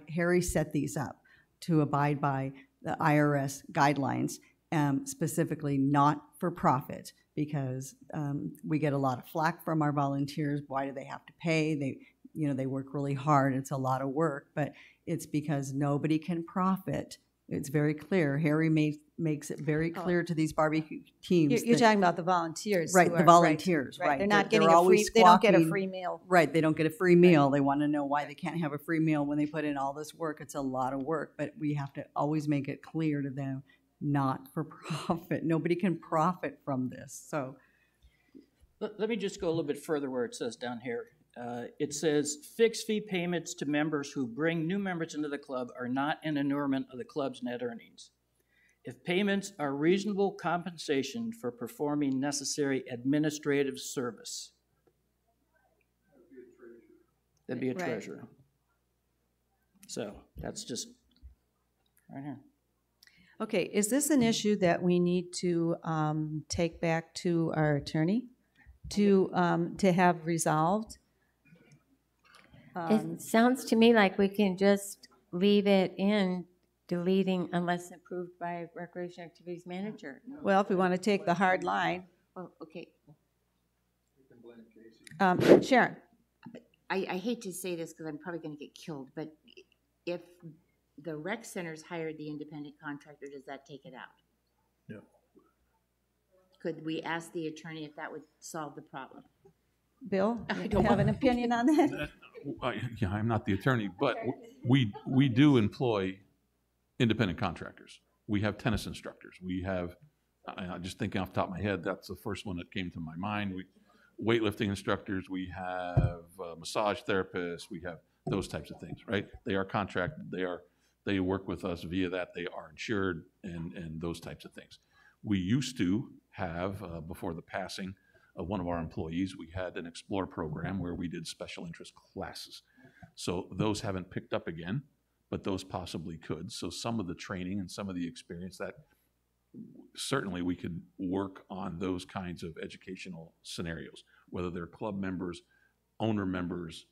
Harry set these up to abide by the IRS guidelines, specifically not for profit, because we get a lot of flack from our volunteers. Why do they have to pay? They work really hard. It's a lot of work, but it's because nobody can profit. It's very clear. Harry makes it very clear to these barbecue teams. You're talking about the volunteers. Right, who the are- volunteers, right. right. They're not They're getting a free, they don't get a squawking. free meal. Right, they don't get a free meal. They want to know why they can't have a free meal when they put in all this work. It's a lot of work, but we have to always make it clear to them, not for profit. Nobody can profit from this, so. Let me just go a little bit further where it says down here. It says fixed fee payments to members who bring new members into the club are not an inurement of the club's net earnings. If payments are reasonable compensation for performing necessary administrative service. That'd be a Right. treasurer. So that's just right here. Okay, is this an issue that we need to take back to our attorney to have resolved? It sounds to me like we can just leave it in deleting unless approved by Recreation Activities Manager. Well, if we want to take the hard line. Oh, okay. Sharon? I hate to say this because I'm probably going to get killed, but if the rec centers hired the independent contractor, does that take it out? No. Could we ask the attorney if that would solve the problem? Bill, do you have an opinion on that? Yeah, I'm not the attorney, but we do employ independent contractors. We have tennis instructors. We have, just thinking off the top of my head, that's the first one that came to my mind. Weightlifting instructors, we have massage therapists, we have those types of things, right? They are contracted, they work with us via that, they are insured and those types of things. We used to have, before the passing of one of our employees, we had an Explore program where we did special interest classes. So those haven't picked up again, but those possibly could. So some of the training and some of the experience that certainly we could work on those kinds of educational scenarios, whether they're club members, owner members,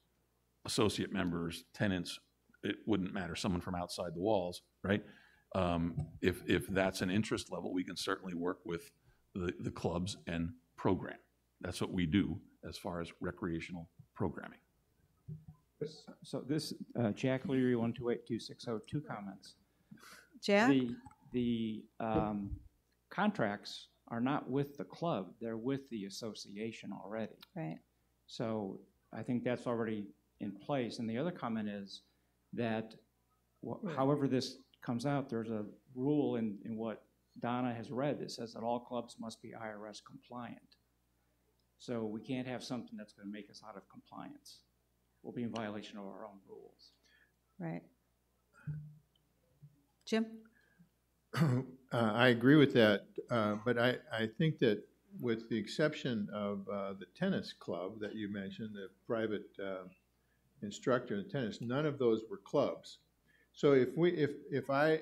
associate members, tenants, it wouldn't matter, someone from outside the walls, right? If that's an interest level, we can certainly work with the clubs and program. That's what we do as far as recreational programming. So this, Jack Leary, 128-260, 2 comments. Jack? The contracts are not with the club, they're with the association already. Right. So I think that's already in place. And the other comment is that however this comes out, there's a rule in what Donna has read that says that all clubs must be IRS compliant. So we can't have something that's going to make us out of compliance. We'll be in violation of our own rules. Right. Jim? I agree with that, but I think that with the exception of the tennis club that you mentioned, the private instructor in tennis, none of those were clubs. So if I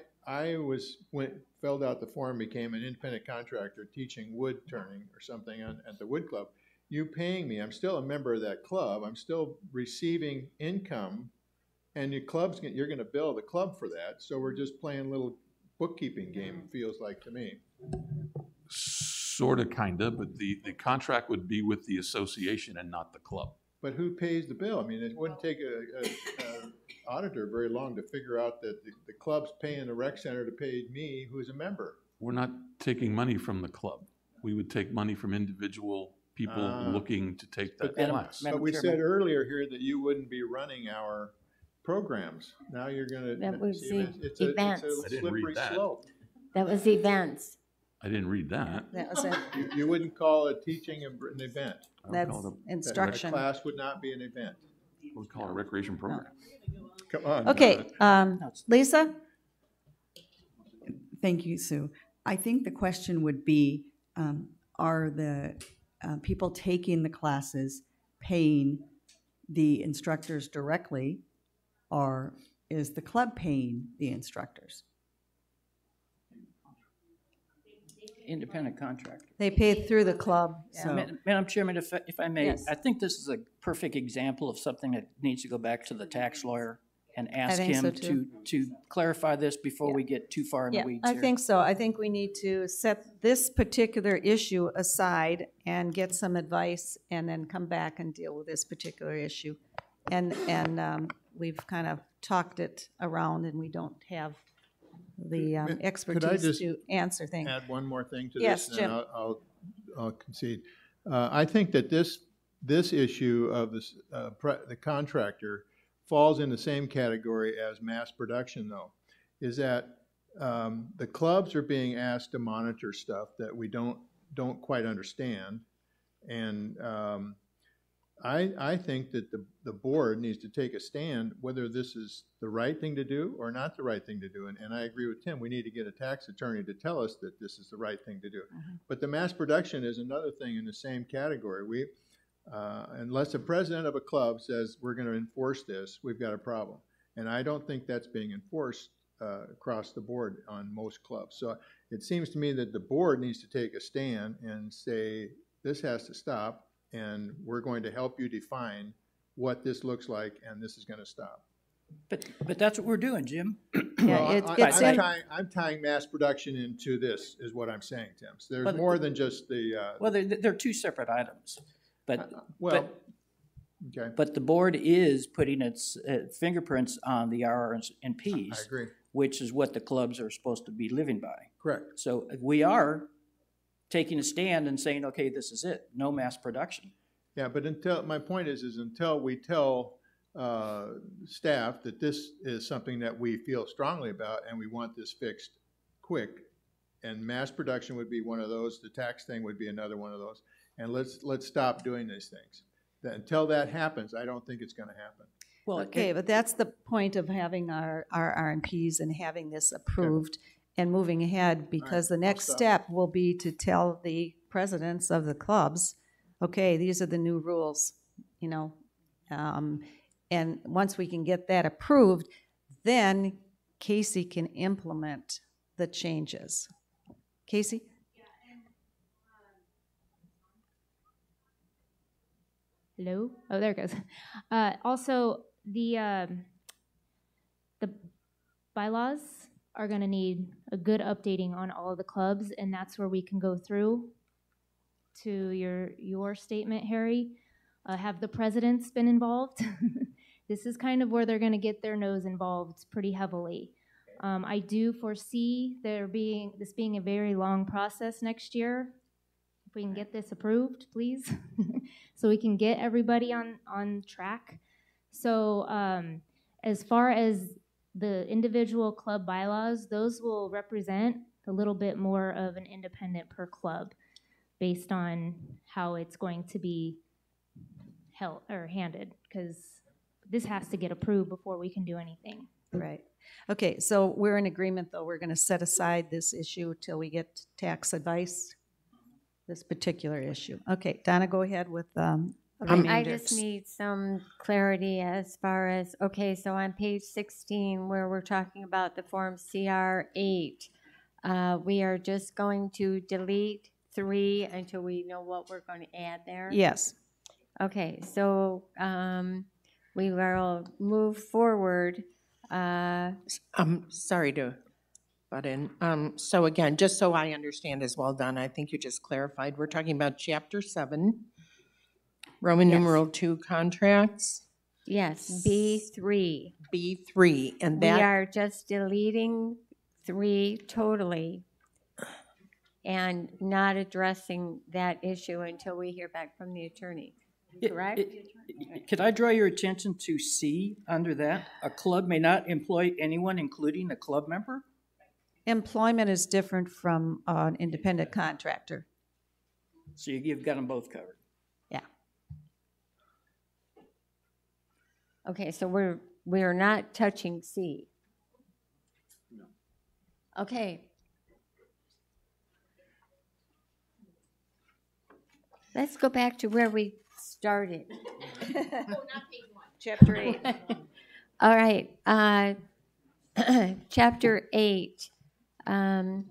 filled out the form, became an independent contractor teaching wood turning or something at the wood club, you paying me, I'm still a member of that club, I'm still receiving income, and your club's you're going to bill the club for that. So we're just playing a little bookkeeping game, it feels like to me. Sort of, kind of, but the contract would be with the association and not the club. But who pays the bill? I mean, it wouldn't take an auditor very long to figure out that the club's paying the rec center to pay me, who's a member. We're not taking money from the club. We would take money from individual people looking to take that class. But we said earlier here that you wouldn't be running our programs. Now you're going to. That was it's events. a slippery slope. That was events. I didn't read that. That was it. You wouldn't call a teaching an event. That's instruction. That class would not be an event. We would call it a recreation program. Come on. Okay, Lisa? Thank you, Sue. I think the question would be, are the people taking the classes paying the instructors directly, or is the club paying the instructors? Independent contractor. They pay through the club. So, Madam Chairman, if I may, Yes. I think this is a perfect example of something that needs to go back to the tax lawyer and ask think so, him too. to clarify this before we get too far in the Yeah, weeds I here. think so. I think we need to set this particular issue aside and get some advice and then come back and deal with this particular issue. And we've kind of talked it around and we don't have the expertise to answer things. Add one more thing to Yes, this, and Jim. I'll concede. I think that this issue of the contractor falls in the same category as mass production, though, is that the clubs are being asked to monitor stuff that we don't quite understand, and I think that the board needs to take a stand whether this is the right thing to do or not the right thing to do. And I agree with Tim. We need to get a tax attorney to tell us that this is the right thing to do. Mm-hmm. But the mass production is another thing in the same category. Unless the president of a club says we're going to enforce this, we've got a problem. And I don't think that's being enforced across the board on most clubs. So it seems to me that the board needs to take a stand and say, this has to stop, and we're going to help you define what this looks like, and this is going to stop. But that's what we're doing, Jim. Yeah, Well, I'm tying mass production into this, is what I'm saying, Tim. So there's more than just the. Well, they're two separate items, but okay. But the board is putting its fingerprints on the RR&Ps. I agree. Which is what the clubs are supposed to be living by. Correct. So we are taking a stand and saying, okay, this is it, no mass production. Yeah, but my point is until we tell staff that this is something that we feel strongly about and we want this fixed quick, and mass production would be one of those, the tax thing would be another one of those, and let's stop doing these things. Until that happens, I don't think it's going to happen. Well, okay, but that's the point of having our RR&Ps and having this approved and moving ahead, because the next step will be to tell the presidents of the clubs, okay, these are the new rules, you know, and once we can get that approved, then Casey can implement the changes. Casey? Hello? Oh, there it goes. Also, the bylaws are going to need a good updating on all of the clubs, and that's where we can go through to your statement, Harry. Have the presidents been involved? This is kind of where they're going to get their nose involved pretty heavily. I do foresee this being a very long process next year. If we can get this approved, please, so we can get everybody on track. So as far as the individual club bylaws, those will represent a little bit more of an independent per club based on how it's going to be held or handed, because this has to get approved before we can do anything. Right. Okay, so we're in agreement, though. We're going to set aside this issue till we get tax advice, this particular issue. Okay, Donna, go ahead with I just need some clarity as far as, okay, so on page 16 where we're talking about the form CR8, we are just going to delete 3 until we know what we're going to add there? Yes. Okay, so we will move forward. I'm sorry to butt in. So again, just so I understand as well, Donna, I think you just clarified, we're talking about Chapter 7, Roman numeral 2 contracts. Yes, B3. B3, and that we are just deleting 3 totally and not addressing that issue until we hear back from the attorney. Correct? Could I draw your attention to C under that? A club may not employ anyone, including a club member? Employment is different from an independent contractor. So you've got them both covered. Yeah. Okay, so we're not touching C. No. Okay. Let's go back to where we started. Chapter 8. All right. Chapter 8. And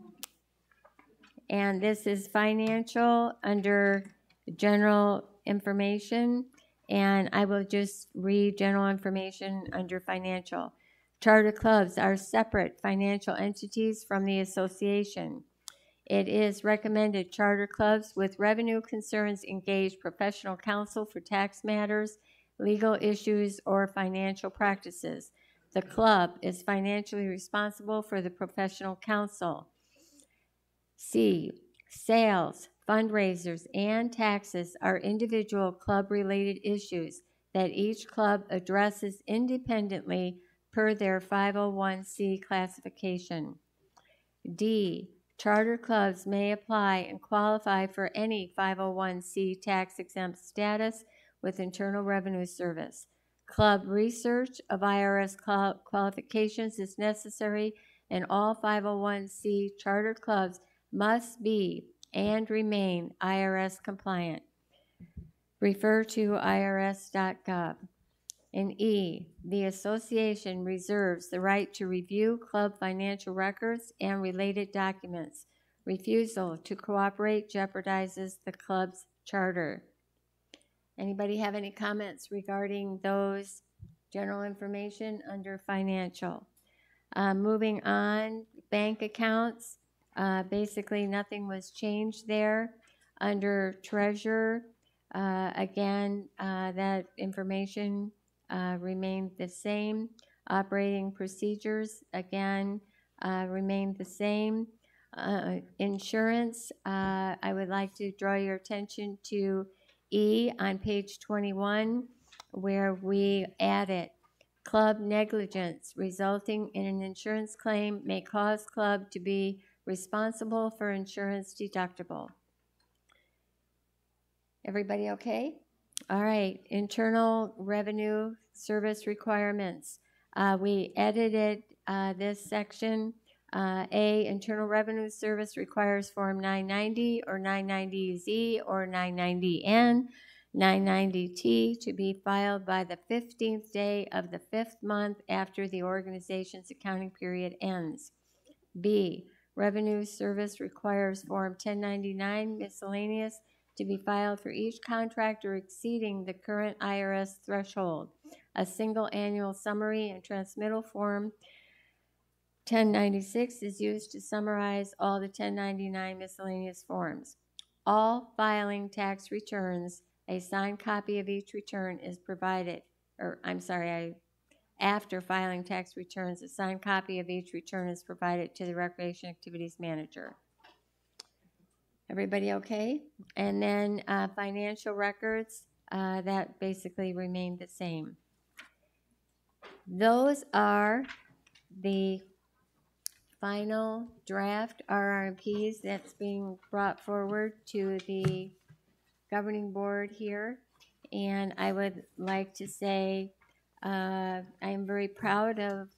this is financial under general information. And I will just read general information under financial. Charter clubs are separate financial entities from the association. It is recommended charter clubs with revenue concerns engage professional counsel for tax matters, legal issues, or financial practices. The club is financially responsible for the professional counsel. C, sales, fundraisers, and taxes are individual club-related issues that each club addresses independently per their 501c classification. D, charter clubs may apply and qualify for any 501c tax-exempt status with Internal Revenue Service. Club research of IRS qualifications is necessary, and all 501c charter clubs must be and remain IRS compliant. Refer to irs.gov. And E, the association reserves the right to review club financial records and related documents. Refusal to cooperate jeopardizes the club's charter. Anybody have any comments regarding those general information under financial? Moving on, bank accounts. Basically, nothing was changed there. Under treasurer, again, that information remained the same. Operating procedures, again, remained the same. Insurance, I would like to draw your attention to E on page 21, where we added club negligence resulting in an insurance claim may cause club to be responsible for insurance deductible. Everybody okay? All right, internal revenue service requirements. We edited this section. A, Internal Revenue Service requires Form 990 or 990Z or 990N, 990T to be filed by the 15th day of the 5th month after the organization's accounting period ends. B, Revenue Service requires Form 1099 miscellaneous to be filed for each contractor exceeding the current IRS threshold. A single annual summary and transmittal form 1096 is used to summarize all the 1099 miscellaneous forms. All filing tax returns, a signed copy of each return is provided, after filing tax returns, a signed copy of each return is provided to the Recreation Activities Manager. Everybody okay? And then financial records, that basically remained the same. Those are the final draft RR&Ps that's being brought forward to the governing board here. And I would like to say I am very proud of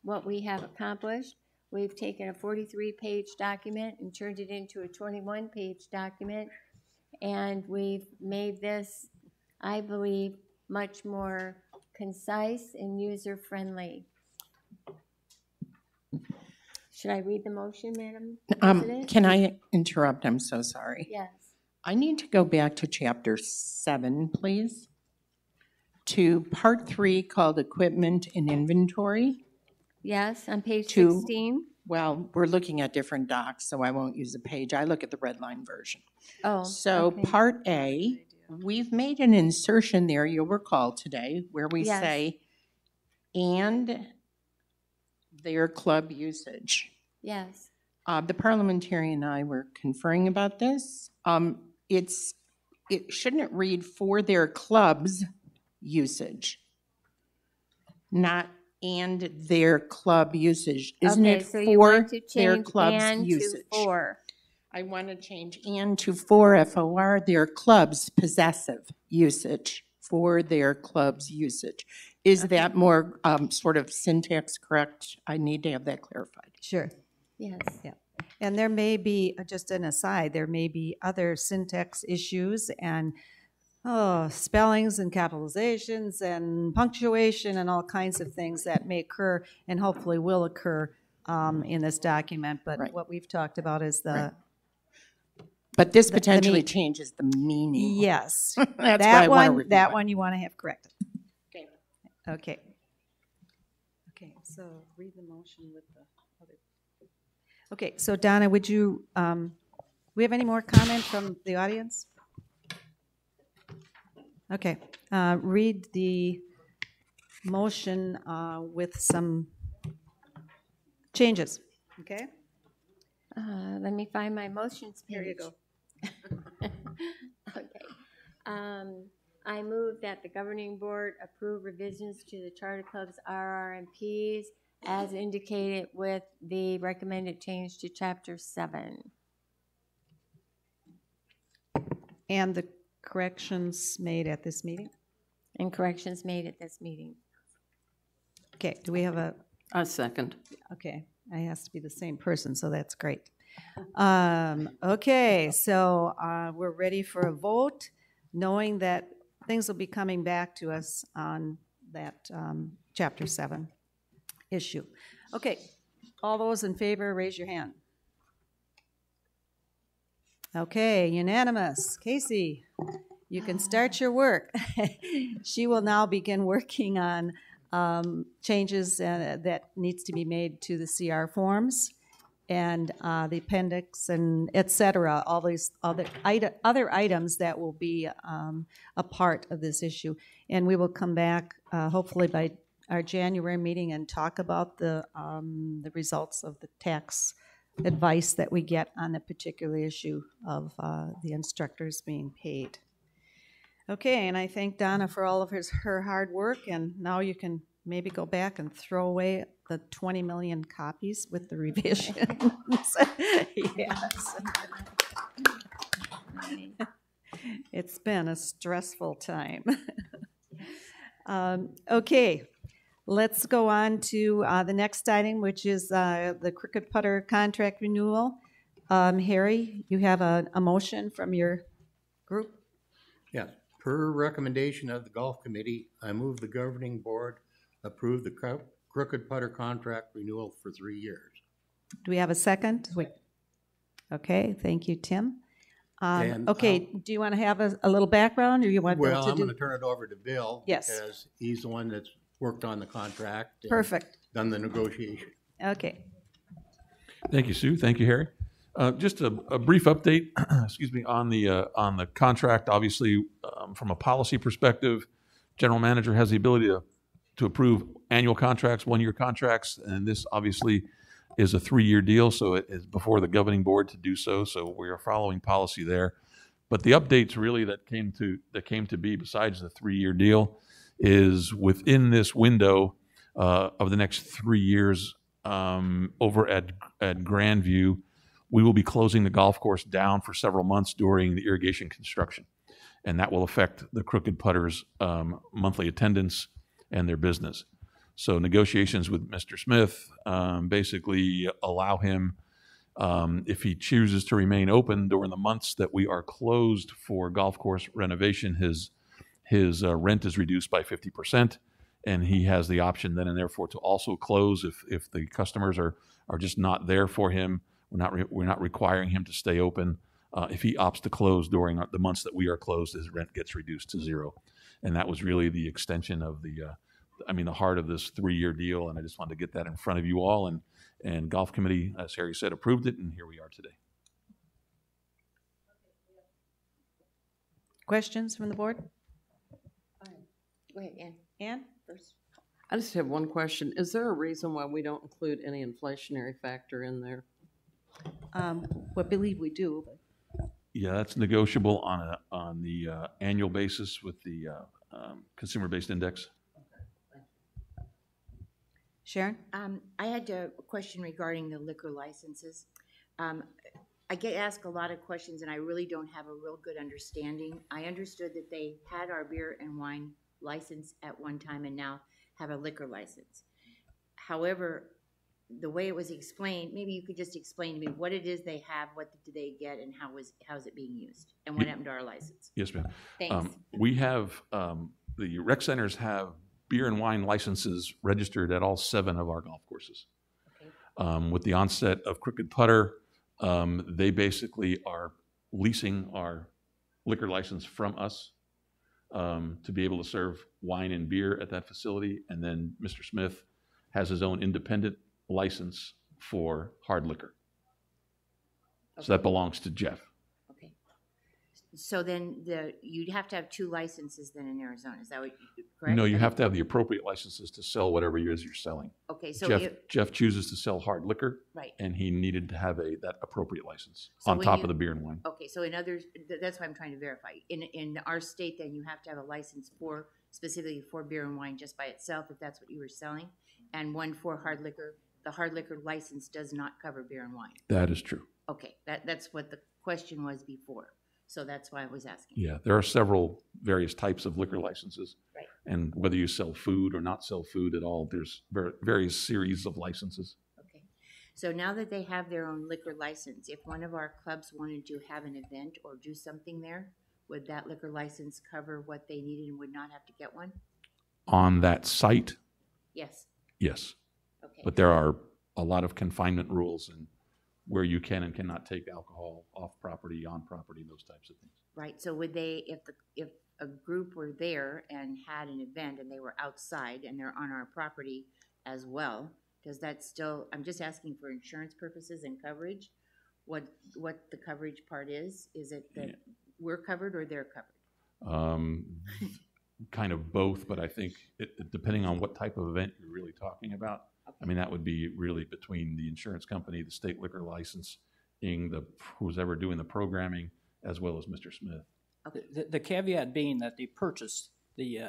what we have accomplished. We've taken a 43-page document and turned it into a 21-page document. And we've made this, I believe, much more concise and user-friendly. Should I read the motion, Madam President? Can I interrupt? I'm so sorry. Yes. I need to go back to chapter 7, please, to part 3 called Equipment and Inventory. Yes, on page 16. Well, we're looking at different docs, so I won't use a page. I look at the red line version. Oh, So okay. part A, we've made an insertion there, you'll recall today, where we Yes. say, and their club usage. Yes. The parliamentarian and I were conferring about this. It shouldn't read for their club's usage, not and their club usage. Isn't Okay, it so you for want to their change club's and usage? to for. I want to change and to for FOR, their club's possessive usage, for their club's usage. Is that more sort of syntax correct? I need to have that clarified. Sure. Yes. Yeah. And there may be, just an aside, there may be other syntax issues and spellings and capitalizations and punctuation and all kinds of things that may occur and hopefully will occur in this document. But Right. what we've talked about is the... Right. But this the potentially mean- changes the meaning. Yes. That's that why I want to one, review that it. one you want to have corrected. Okay. Okay. Okay, so read the motion with the other. Okay, so Donna, would you, we have any more comment from the audience? Okay, read the motion with some changes, okay? Let me find my motions page. Here you go. Okay. I move that the governing board approve revisions to the Charter Club's RR&Ps as indicated with the recommended change to Chapter 7. And the corrections made at this meeting? And corrections made at this meeting. Okay, do we have a... A second. Okay, it has to be the same person, so that's great. Okay, so we're ready for a vote, knowing that things will be coming back to us on that Chapter 7 issue. Okay, all those in favor, raise your hand. Okay, unanimous. Casey, you can start your work. She will now begin working on changes that needs to be made to the CR forms and the appendix and et cetera, all these other items that will be a part of this issue. And we will come back hopefully by our January meeting and talk about the results of the tax advice that we get on the particular issue of the instructors being paid. Okay, and I thank Donna for all of her hard work, and now you can maybe go back and throw away the 20 million copies with the revisions. Yes. It's been a stressful time. Okay, let's go on to the next item, which is the Crooked Putter contract renewal. Harry, you have a motion from your group? Yes. Per recommendation of the Golf Committee, I move the governing board approve the Crooked Putter contract renewal for 3 years. Do we have a second? Wait. Okay, thank you, Tim. And okay, do you want to have a little background, or you want Well, to I'm do? going to turn it over to Bill. Yes. Because he's the one that's worked on the contract. And Perfect. done the negotiation. Okay. Thank you, Sue. Thank you, Harry. Just a brief update, excuse me, on the contract. Obviously, from a policy perspective, general manager has the ability to approve annual contracts, 1-year contracts, and this obviously is a 3-year deal, so it is before the governing board to do so. So we are following policy there. But the updates really that came to be, besides the 3-year deal, is within this window of the next 3 years over at Grandview. We will be closing the golf course down for several months during the irrigation construction, and that will affect the Crooked Putters' monthly attendance and their business. So negotiations with Mr. Smith basically allow him, if he chooses to remain open during the months that we are closed for golf course renovation, his rent is reduced by 50%, and he has the option then and therefore to also close if the customers are just not there for him. We're not requiring him to stay open. If he opts to close during the months that we are closed, his rent gets reduced to 0. And that was really the extension of the heart of this 3-year deal. And I just wanted to get that in front of you all. And Golf Committee, as Harry said, approved it, and here we are today. Questions from the board? Go ahead, Ann. Ann? First. I just have one question. Is there a reason why we don't include any inflationary factor in there? We believe we do. But. Yeah, that's negotiable on the annual basis with the consumer-based index. Sharon? I had a question regarding the liquor licenses. I get asked a lot of questions, and I really don't have a real good understanding. I understood that they had our beer and wine license at one time and now have a liquor license. However, the way it was explained, maybe you could just explain to me what it is they have, what do they get, and how's it being used, and what happened to our license? Yes, ma'am. Thanks. We have, the rec centers have beer and wine licenses registered at all 7 of our golf courses. Okay. With the onset of Crooked Putter, they basically are leasing our liquor license from us to be able to serve wine and beer at that facility. And then Mr. Smith has his own independent license for hard liquor. Okay. So that belongs to Jeff. Okay. So then you'd have to have 2 licenses then in Arizona. Is that what you correct? No, you have to have the appropriate licenses to sell whatever it is you're selling. Okay, so Jeff chooses to sell hard liquor. Right. And he needed to have that appropriate license on top of the beer and wine. Okay, so in others, that's why I'm trying to verify. In our state, then you have to have a license specifically for beer and wine just by itself, if that's what you were selling, and one for hard liquor. The hard liquor license does not cover beer and wine. That is true. Okay, that's what the question was before. So that's why I was asking. Yeah, there are several various types of liquor licenses. Right. And whether you sell food or not sell food at all, there's various series of licenses. Okay. So now that they have their own liquor license, if one of our clubs wanted to have an event or do something there, would that liquor license cover what they needed and would not have to get one? on that site, Yes, yes. okay. But there are a lot of confinement rules and where you can and cannot take alcohol off property, on property, those types of things. Right, so would they, if a group were there and had an event and they were outside and they're on our property as well, does that still, I'm just asking for insurance purposes and coverage, what the coverage part is? Is it that we're covered or they're covered? Kind of both, but I think depending on what type of event you're really talking about, I mean, that would be really between the insurance company, the state liquor licensing, who's ever doing the programming, as well as Mr. Smith. Okay. The caveat being that they purchased the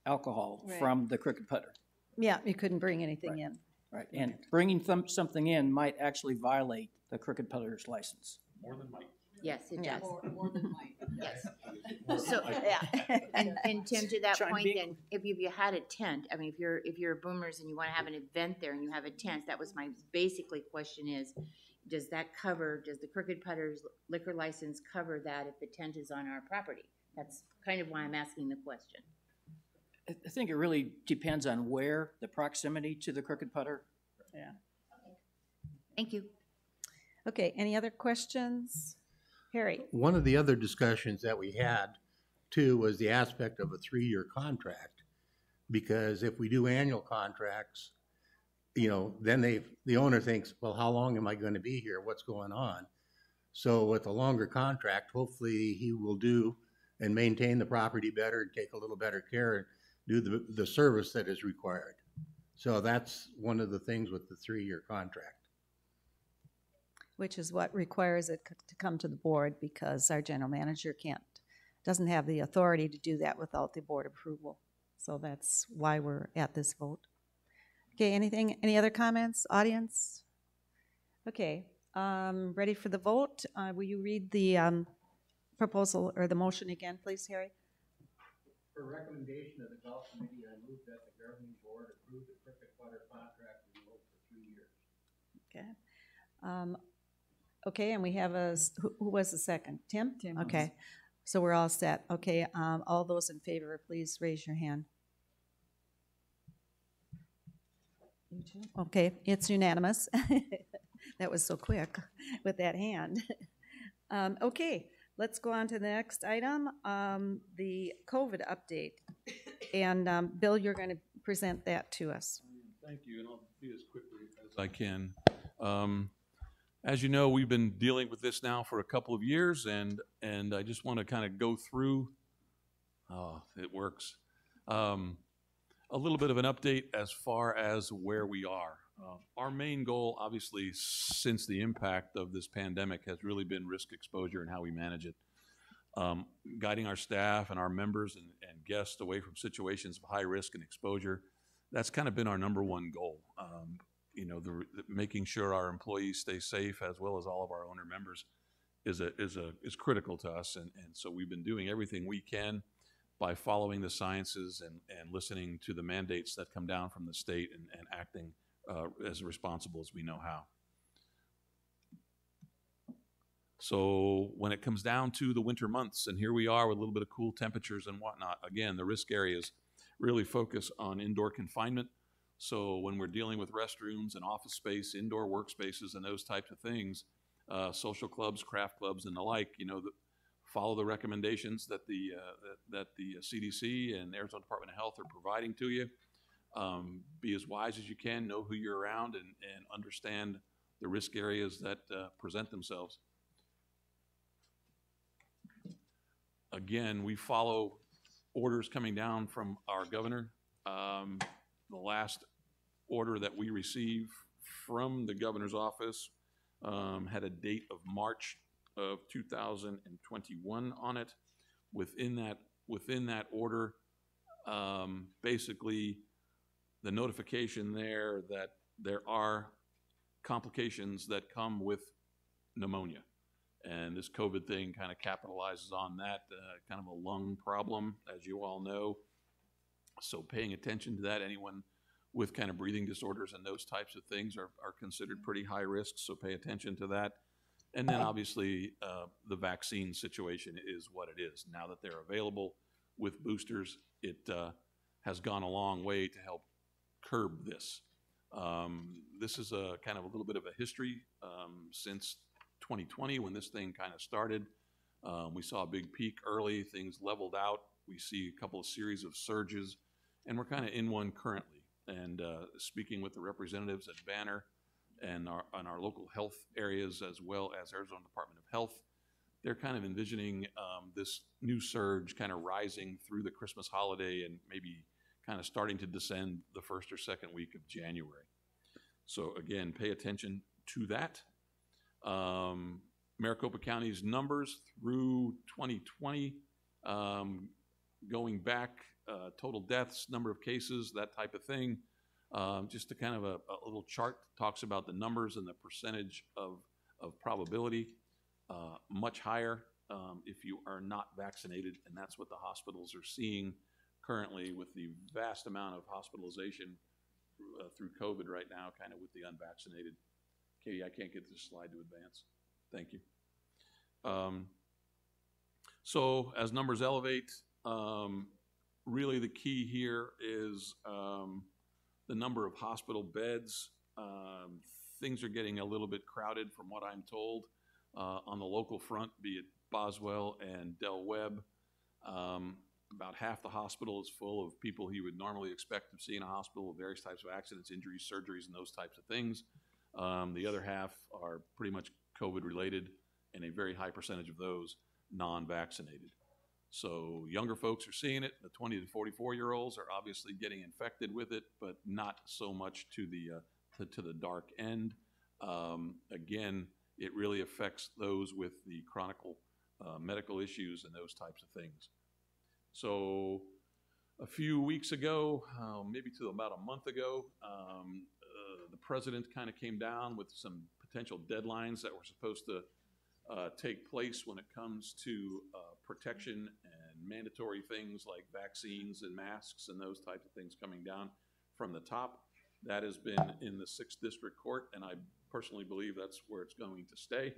alcohol from the Crooked Putter. Yeah, you couldn't bring anything in. Right, and bringing something in might actually violate the Crooked Putter's license. More than might. Yes, it Yeah. does. More than mine. Yes. So, Yeah. and Tim, to that Trying to point be- then, if you had a tent, I mean, if you're boomers and you wanna have an event there and you have a tent, that was my basically question is, does the Crooked Putter's liquor license cover that if the tent is on our property? That's kind of why I'm asking the question. I think it really depends on where, the proximity to the Crooked Putter. Yeah. Thank you. Okay, any other questions? Harry? One of the other discussions that we had too was the aspect of a 3-year contract. Because if we do annual contracts, then the owner thinks, well, how long am I going to be here? What's going on? So with a longer contract, hopefully he will do and maintain the property better and take a little better care and do the service that is required. So that's one of the things with the 3-year contract. Which is what requires it to come to the board because our general manager doesn't have the authority to do that without the board approval. So that's why we're at this vote. Okay, any other comments, audience? Okay, ready for the vote? Will you read the proposal or the motion again, please, Harry? For recommendation of the Golf Committee, I move that the governing board approve the Crooked Putter contract renewal for 3 years. Okay. Okay, and we have who was the second? Tim? Tim. Okay, so we're all set. Okay, all those in favor, please raise your hand. You too? Okay, it's unanimous. That was so quick with that hand. Okay, let's go on to the next item, the COVID update. And Bill, you're going to present that to us. Thank you, and I'll be as quickly as I can. As you know, we've been dealing with this now for a couple of years, and I just want to kind of go through, it works, a little bit of an update as far as where we are. Our main goal, obviously, since the impact of this pandemic has really been risk exposure and how we manage it. Guiding our staff and our members and guests away from situations of high risk and exposure, that's kind of been our number one goal. Making sure our employees stay safe as well as all of our owner members is critical to us, and so we've been doing everything we can by following the sciences and listening to the mandates that come down from the state and acting as responsible as we know how. So when it comes down to the winter months, and here we are with a little bit of cool temperatures and whatnot, again, the risk areas really focus on indoor confinement. So when we're dealing with restrooms and office space, indoor workspaces, and those types of things, social clubs, craft clubs, and the like, follow the recommendations that the CDC and Arizona Department of Health are providing to you. Be as wise as you can, know who you're around, and understand the risk areas that present themselves. Again, we follow orders coming down from our governor. The last order that we received from the governor's office had a date of March of 2021 on it. Within that order, basically the notification there that there are complications that come with pneumonia. And this COVID thing kind of capitalizes on that, kind of a lung problem, as you all know. So paying attention to that, anyone with kind of breathing disorders and those types of things are considered pretty high risk, so pay attention to that. And then obviously the vaccine situation is what it is. Now that they're available with boosters, has gone a long way to help curb this. This is a kind of a little bit of a history since 2020 when this thing kind of started. We saw a big peak early, things leveled out. We see a couple of series of surges, and we're kind of in one currently. And speaking with the representatives at Banner and our local health areas, as well as Arizona Department of Health, they're kind of envisioning this new surge kind of rising through the Christmas holiday and maybe kind of starting to descend the first or second week of January. So again, pay attention to that. Maricopa County's numbers through 2020, going back, total deaths, number of cases, that type of thing. Just a kind of a little chart talks about the numbers and the percentage of probability. Much higher if you are not vaccinated, and that's what the hospitals are seeing currently with the vast amount of hospitalization through COVID right now, kind of with the unvaccinated. Katie, I can't get this slide to advance. Thank you. So as numbers elevate, really the key here is the number of hospital beds. Things are getting a little bit crowded from what I'm told on the local front, be it Boswell and Del Webb. About half the hospital is full of people you would normally expect to see in a hospital with various types of accidents, injuries, surgeries, and those types of things. The other half are pretty much COVID related, and a very high percentage of those non-vaccinated. So younger folks are seeing it. The 20 to 44-year-olds are obviously getting infected with it, but not so much to the dark end. Again, it really affects those with the chronic medical issues and those types of things. So a few weeks ago, maybe to about a month ago, the president kind of came down with some potential deadlines that were supposed to take place when it comes to protection and mandatory things like vaccines and masks and those types of things coming down from the top. That has been in the 6th District Court, and I personally believe that's where it's going to stay.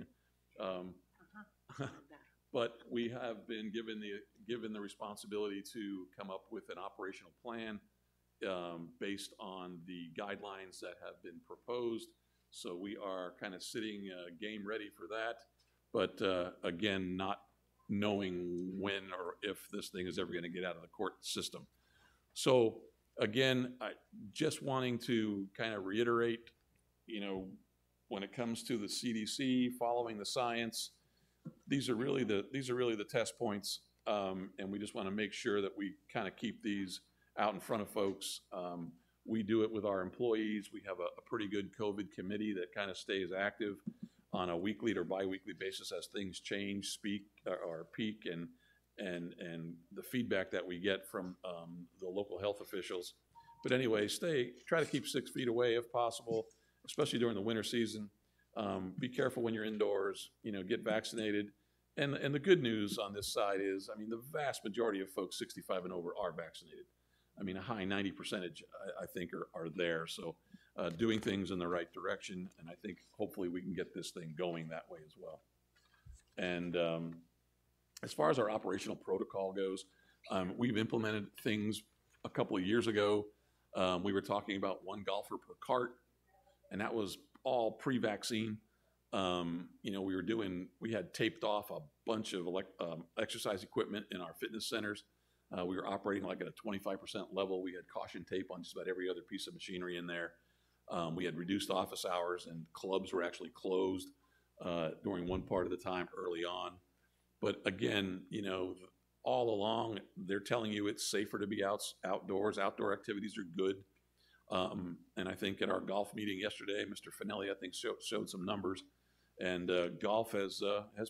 But we have been given the responsibility to come up with an operational plan based on the guidelines that have been proposed. So we are kind of sitting game ready for that. But again, not knowing when or if this thing is ever going to get out of the court system. So again, just wanting to kind of reiterate, when it comes to the CDC following the science, these are really the test points, and we just want to make sure that we kind of keep these out in front of folks. We do it with our employees. We have a pretty good COVID committee that kind of stays active on a weekly or bi-weekly basis as things change, peak, and the feedback that we get from the local health officials. But anyway, try to keep 6 feet away if possible, especially during the winter season. Be careful when you're indoors, get vaccinated. And the good news on this side is, the vast majority of folks 65 and over are vaccinated. A high 90%, I think, are there. So doing things in the right direction, and I think hopefully we can get this thing going that way as well. And as far as our operational protocol goes, we've implemented things a couple of years ago. We were talking about 1 golfer per cart, and that was all pre-vaccine. We had taped off a bunch of exercise equipment in our fitness centers. We were operating like at a 25% level. We had caution tape on just about every other piece of machinery in there. We had reduced office hours, and clubs were actually closed during one part of the time early on. But again, all along, they're telling you it's safer to be outdoors. Outdoor activities are good. And I think at our golf meeting yesterday, Mr. Finelli, I think, showed some numbers. And golf has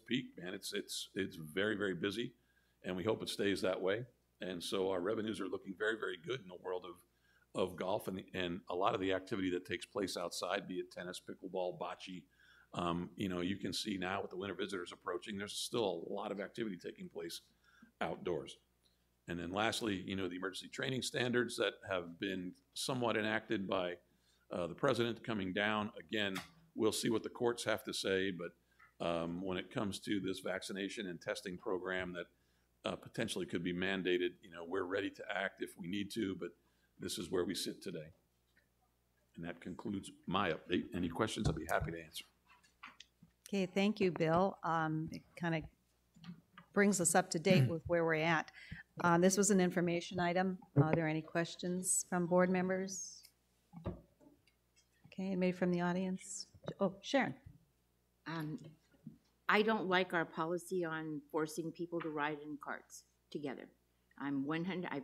peaked, man. It's very, very busy, and we hope it stays that way. And so our revenues are looking very, very good in the world of golf and a lot of the activity that takes place outside, be it tennis, pickleball, bocce. You can see now with the winter visitors approaching, there's still a lot of activity taking place outdoors. And then lastly, the emergency training standards that have been somewhat enacted by the president coming down. Again, we'll see what the courts have to say, but when it comes to this vaccination and testing program that potentially could be mandated. You know, we're ready to act if we need to, but this is where we sit today. And that concludes my update. Any questions, I'll be happy to answer. Okay, thank you, Bill. It kind of brings us up to date with where we're at. This was an information item. Are there any questions from board members? Okay, anybody from the audience? Oh, Sharon. I don't like our policy on forcing people to ride in carts together. I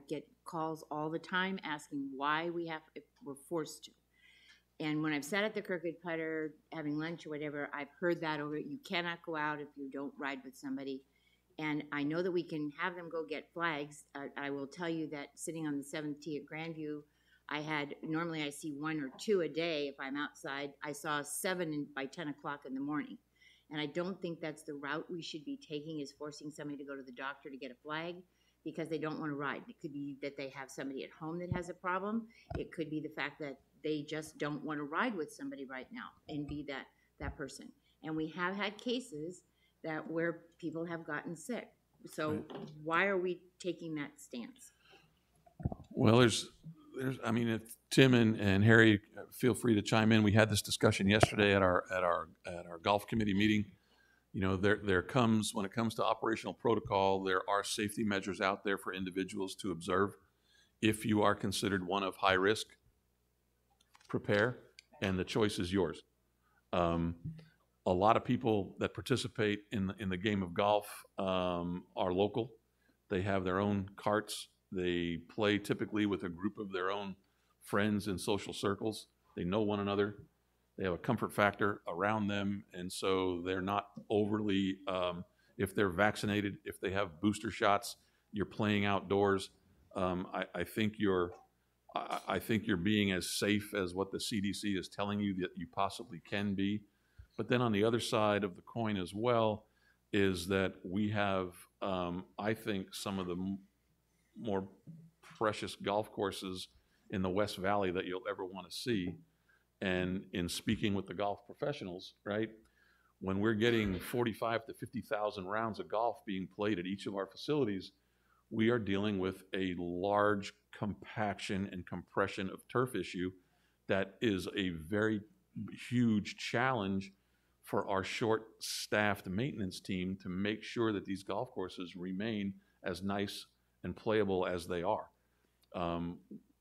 get calls all the time asking why if we're forced to. And when I've sat at the Crooked Putter having lunch or whatever, I've heard that over. You cannot go out if you don't ride with somebody. And I know that we can have them go get flags. I will tell you that sitting on the 7th tee at Grandview, normally I see 1 or 2 a day if I'm outside. I saw 7 by 10 o'clock in the morning. And I don't think that's the route we should be taking, is forcing somebody to go to the doctor to get a flag because they don't want to ride. It could be that they have somebody at home that has a problem. It could be the fact that they just don't want to ride with somebody right now and be that person. And we have had cases where people have gotten sick. So why are we taking that stance? Well, I mean, if Tim and Harry feel free to chime in. We had this discussion yesterday at our golf committee meeting. You know, when it comes to operational protocol, there are safety measures out there for individuals to observe. If you are considered one of high risk, prepare, and the choice is yours. A lot of people that participate in the game of golf are local. They have their own carts. They play typically with a group of their own friends in social circles. They know one another. They have a comfort factor around them, and so they're not overly, if they're vaccinated, if they have booster shots, you're playing outdoors. I think you're being as safe as what the CDC is telling you that you possibly can be. But then on the other side of the coin as well is that we have, I think, some of the more precious golf courses in the West Valley that you'll ever want to see. And in speaking with the golf professionals, right, when we're getting 45 to 50,000 rounds of golf being played at each of our facilities, we are dealing with a large compaction and compression of turf issue that is a very huge challenge for our short-staffed maintenance team to make sure that these golf courses remain as nice and playable as they are.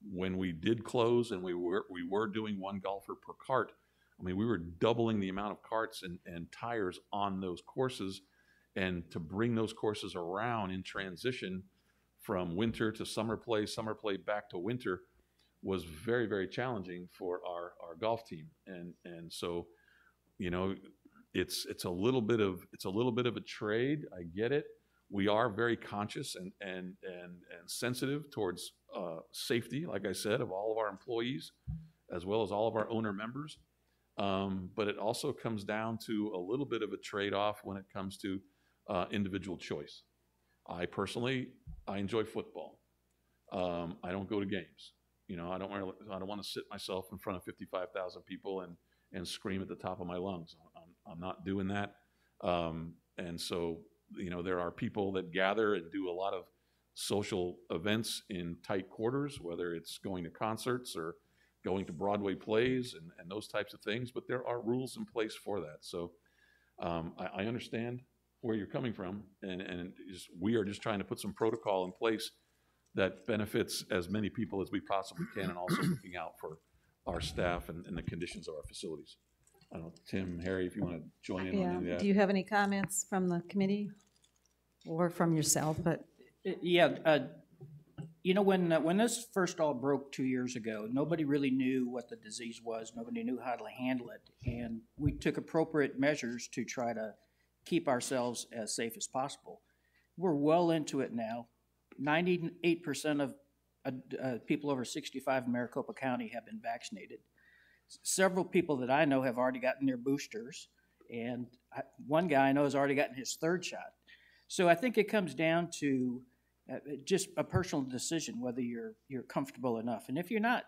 When we did close and we were doing 1 golfer per cart, I mean, we were doubling the amount of carts and tires on those courses, and to bring those courses around in transition from winter to summer play back to winter was very, very challenging for our golf team. And so, you know, it's a little bit of a trade. I get it. We are very conscious and sensitive towards safety, like I said, of all of our employees, as well as all of our owner members. But it also comes down to a little bit of a trade-off when it comes to individual choice. I personally enjoy football. I don't go to games. You know, I don't want to sit myself in front of 55,000 people and scream at the top of my lungs. I'm not doing that. And so, you know, there are people that gather and do a lot of social events in tight quarters, whether it's going to concerts or going to Broadway plays and those types of things, but there are rules in place for that. So I understand where you're coming from, and we are just trying to put some protocol in place that benefits as many people as we possibly can, and also looking out for our staff and the conditions of our facilities. I don't know, Tim, Harry, if you want to join in on any of that. Do you have any comments from the committee or from yourself? But yeah, you know, when this first all broke 2 years ago, nobody really knew what the disease was. Nobody knew how to handle it, and we took appropriate measures to try to keep ourselves as safe as possible. We're well into it now. 98% of people over 65 in Maricopa County have been vaccinated. Several people that I know have already gotten their boosters, and one guy I know has already gotten his 3rd shot. So I think it comes down to just a personal decision whether you're comfortable enough. And if you're not,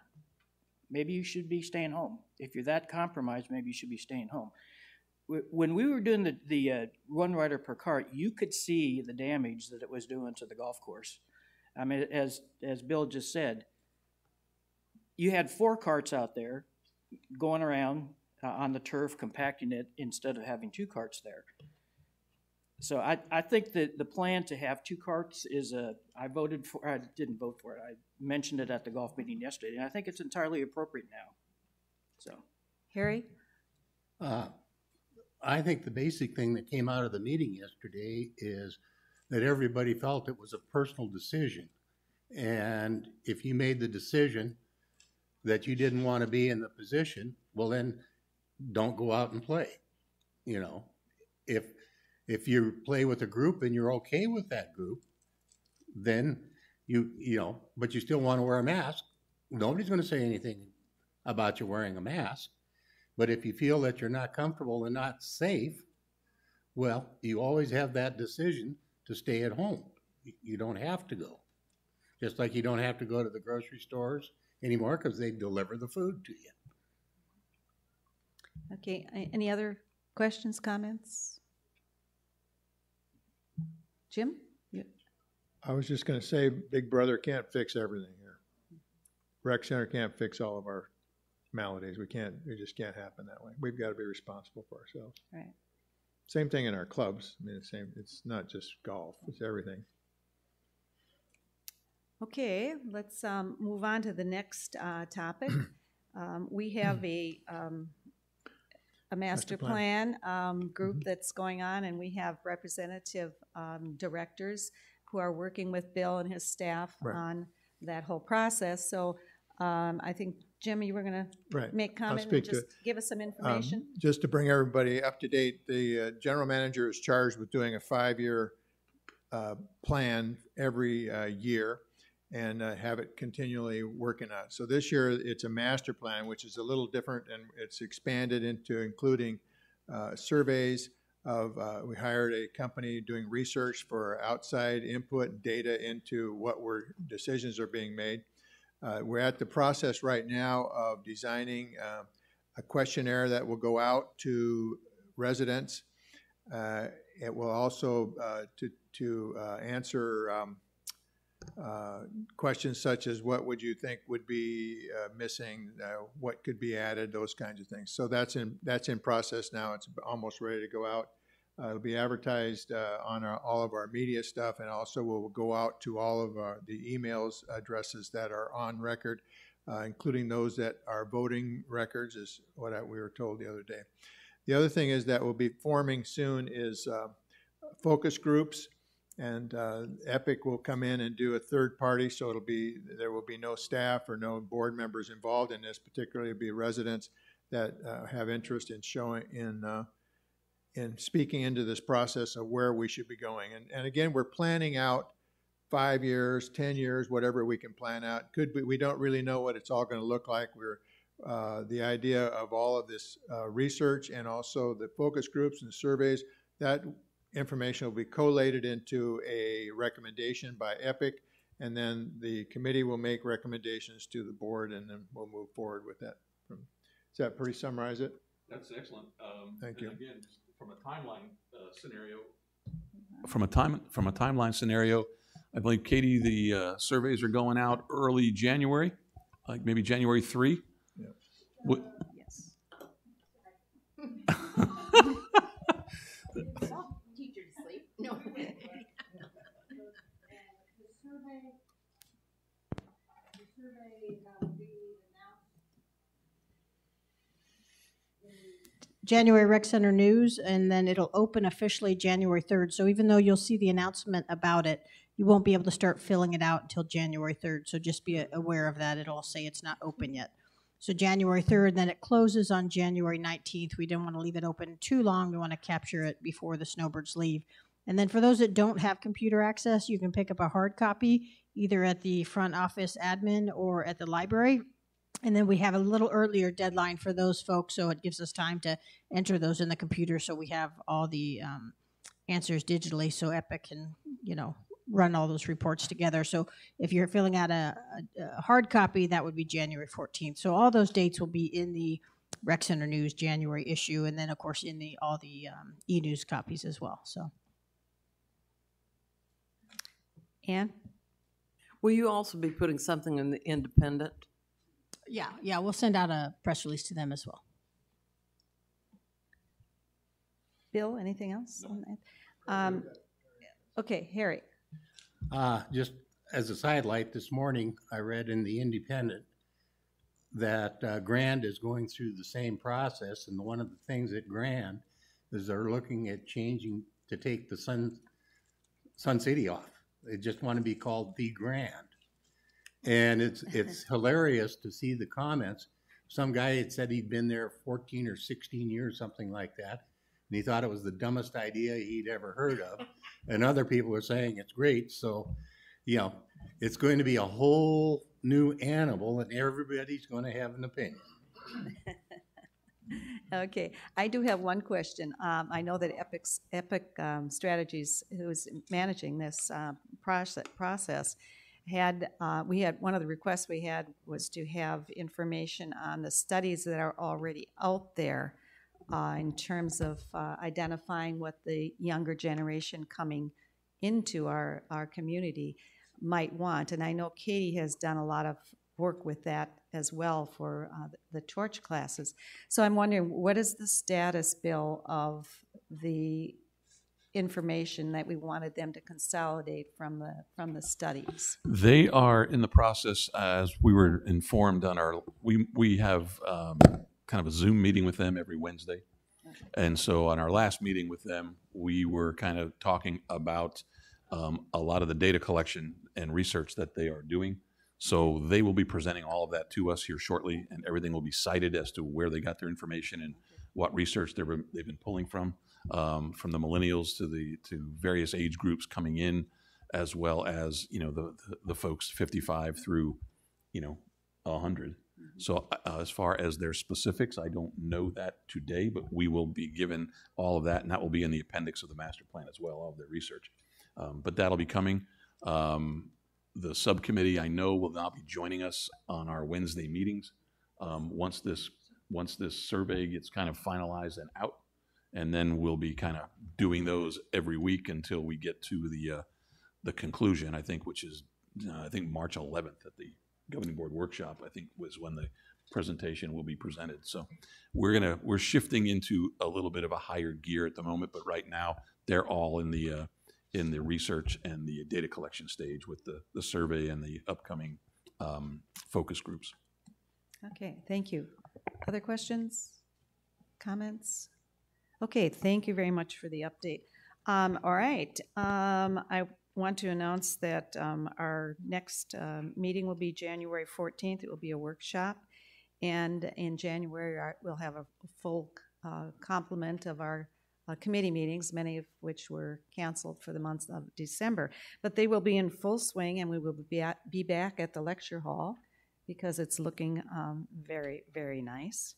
maybe you should be staying home. If you're that compromised, maybe you should be staying home. when we were doing the one rider per cart, you could see the damage that it was doing to the golf course. I mean, as Bill just said, you had 4 carts out there going around on the turf, compacting it instead of having 2 carts there. So I think that the plan to have 2 carts is I didn't vote for it. I mentioned it at the golf meeting yesterday, and I think it's entirely appropriate now. So, Harry? I think the basic thing that came out of the meeting yesterday is that everybody felt it was a personal decision. And if you made the decision that you didn't want to be in the position, well then don't go out and play. You know, if you play with a group and you're okay with that group, then you know, but you still want to wear a mask, nobody's going to say anything about you wearing a mask. But if you feel that you're not comfortable and not safe, well, you always have that decision to stay at home. You don't have to go. Just like you don't have to go to the grocery stores anymore because they deliver the food to you. Okay, any other questions, comments? Jim? I was just going to say, Big Brother can't fix everything here. Rec Center can't fix all of our maladies. It just can't happen that way. We've got to be responsible for ourselves. Right. Same thing in our clubs. I mean, it's not just golf, it's everything. Okay, let's move on to the next topic. We have a master plan group that's going on, and we have representative directors who are working with Bill and his staff on that whole process. So I think, Jim, you were going to make comment and just give us some information. Just to bring everybody up to date, the general manager is charged with doing a 5-year plan every year and have it continually working on. So this year it's a master plan, which is a little different, and it's expanded into including surveys of, we hired a company doing research for outside input data into what decisions are being made. We're at the process right now of designing a questionnaire that will go out to residents. It will also to answer questions such as what would you think would be missing, what could be added, those kinds of things. So that's in process now. It's almost ready to go out. It'll be advertised on all of our media stuff, and also will go out to all of the emails addresses that are on record, including those that are voting records, is what we were told the other day. The other thing is that we'll be forming soon is focus groups, and EPIC will come in and do a third party, so there will be no staff or no board members involved in this. Particularly, it'll be residents that have interest in in speaking into this process of where we should be going. And again, we're planning out 5 years, 10 years, whatever we can plan out. Could be, we don't really know what it's all going to look like. The idea of all of this research and also the focus groups and surveys, that information will be collated into a recommendation by EPIC, and then the committee will make recommendations to the board, and then we'll move forward with that. Does that pretty summarize it? That's excellent. Thank you. Again, from a timeline scenario. From a timeline scenario, I believe, Katie, the surveys are going out early January, like maybe January 3. Yeah. Yes. Teacher to sleep? No. The survey will be January Rec Center News, and then it'll open officially January 3rd. So even though you'll see the announcement about it, you won't be able to start filling it out until January 3rd. So just be aware of that. It'll say it's not open yet. So January 3rd, then it closes on January 19th. We don't want to leave it open too long. We want to capture it before the snowbirds leave. And then for those that don't have computer access, you can pick up a hard copy either at the front office admin or at the library. And then we have a little earlier deadline for those folks, so it gives us time to enter those in the computer, so we have all the answers digitally, so EPIC can, run all those reports together. So if you're filling out a hard copy, that would be January 14th. So all those dates will be in the Rec Center News January issue, and then of course in all the e-news copies as well. So, Ann? Will you also be putting something in the Independent? yeah, we'll send out a press release to them as well. Bill, anything else on that? Okay, Harry. Just as a sidelight, this morning I read in the Independent that Grand is going through the same process, and one of the things at Grand is they're looking at changing to take the Sun City off. They just want to be called the Grand, and it's hilarious to see the comments. Some guy had said he'd been there 14 or 16 years, something like that, and he thought it was the dumbest idea he'd ever heard of. And other people are saying it's great. So, it's going to be a whole new animal, and everybody's going to have an opinion. Okay, I do have one question. I know that Epic Strategies, who's managing this process, had one of the requests we had was to have information on the studies that are already out there in terms of identifying what the younger generation coming into our community might want. And I know Katie has done a lot of work with that as well for the torch classes. So I'm wondering, what is the status, Bill, of the information that we wanted them to consolidate from the studies? They are in the process, as we were informed on we have kind of a Zoom meeting with them every Wednesday. Okay. And so on our last meeting with them, we were kind of talking about a lot of the data collection and research that they are doing. So they will be presenting all of that to us here shortly, and everything will be cited as to where they got their information and what research they've been pulling from the millennials to various age groups coming in, as well as the folks 55 through 100. So as far as their specifics, I don't know that today, but we will be given all of that, and that will be in the appendix of the master plan as well, all of their research. But that'll be coming. The subcommittee, I know, will now be joining us on our Wednesday meetings once this survey gets kind of finalized and out, and then we'll be kind of doing those every week until we get to the conclusion, I think, which is March 11th at the governing board workshop, I think, was when the presentation will be presented. So we're shifting into a little bit of a higher gear at the moment, but right now they're all in the research and the data collection stage with the survey and the upcoming focus groups. Okay, thank you. Other questions, comments? Okay, thank you very much for the update. All right, I want to announce that our next meeting will be January 14th. It will be a workshop, and in January we'll have a full complement of our committee meetings, many of which were canceled for the month of December. But they will be in full swing, and we will be back at the lecture hall because it's looking very, very nice.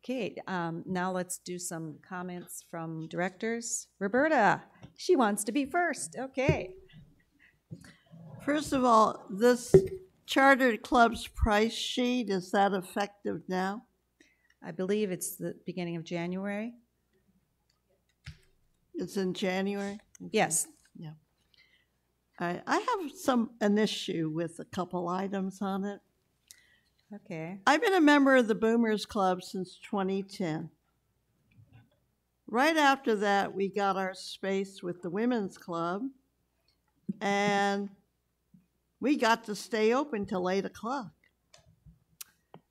Okay, now let's do some comments from directors. Roberta, she wants to be first. Okay. First of all, this chartered club's price sheet, is that effective now? I believe it's the beginning of January. It's in January? Yes. Yeah. I have an issue with a couple items on it. Okay. I've been a member of the Boomers Club since 2010. Right after that, we got our space with the Women's Club, and we got to stay open till 8 o'clock.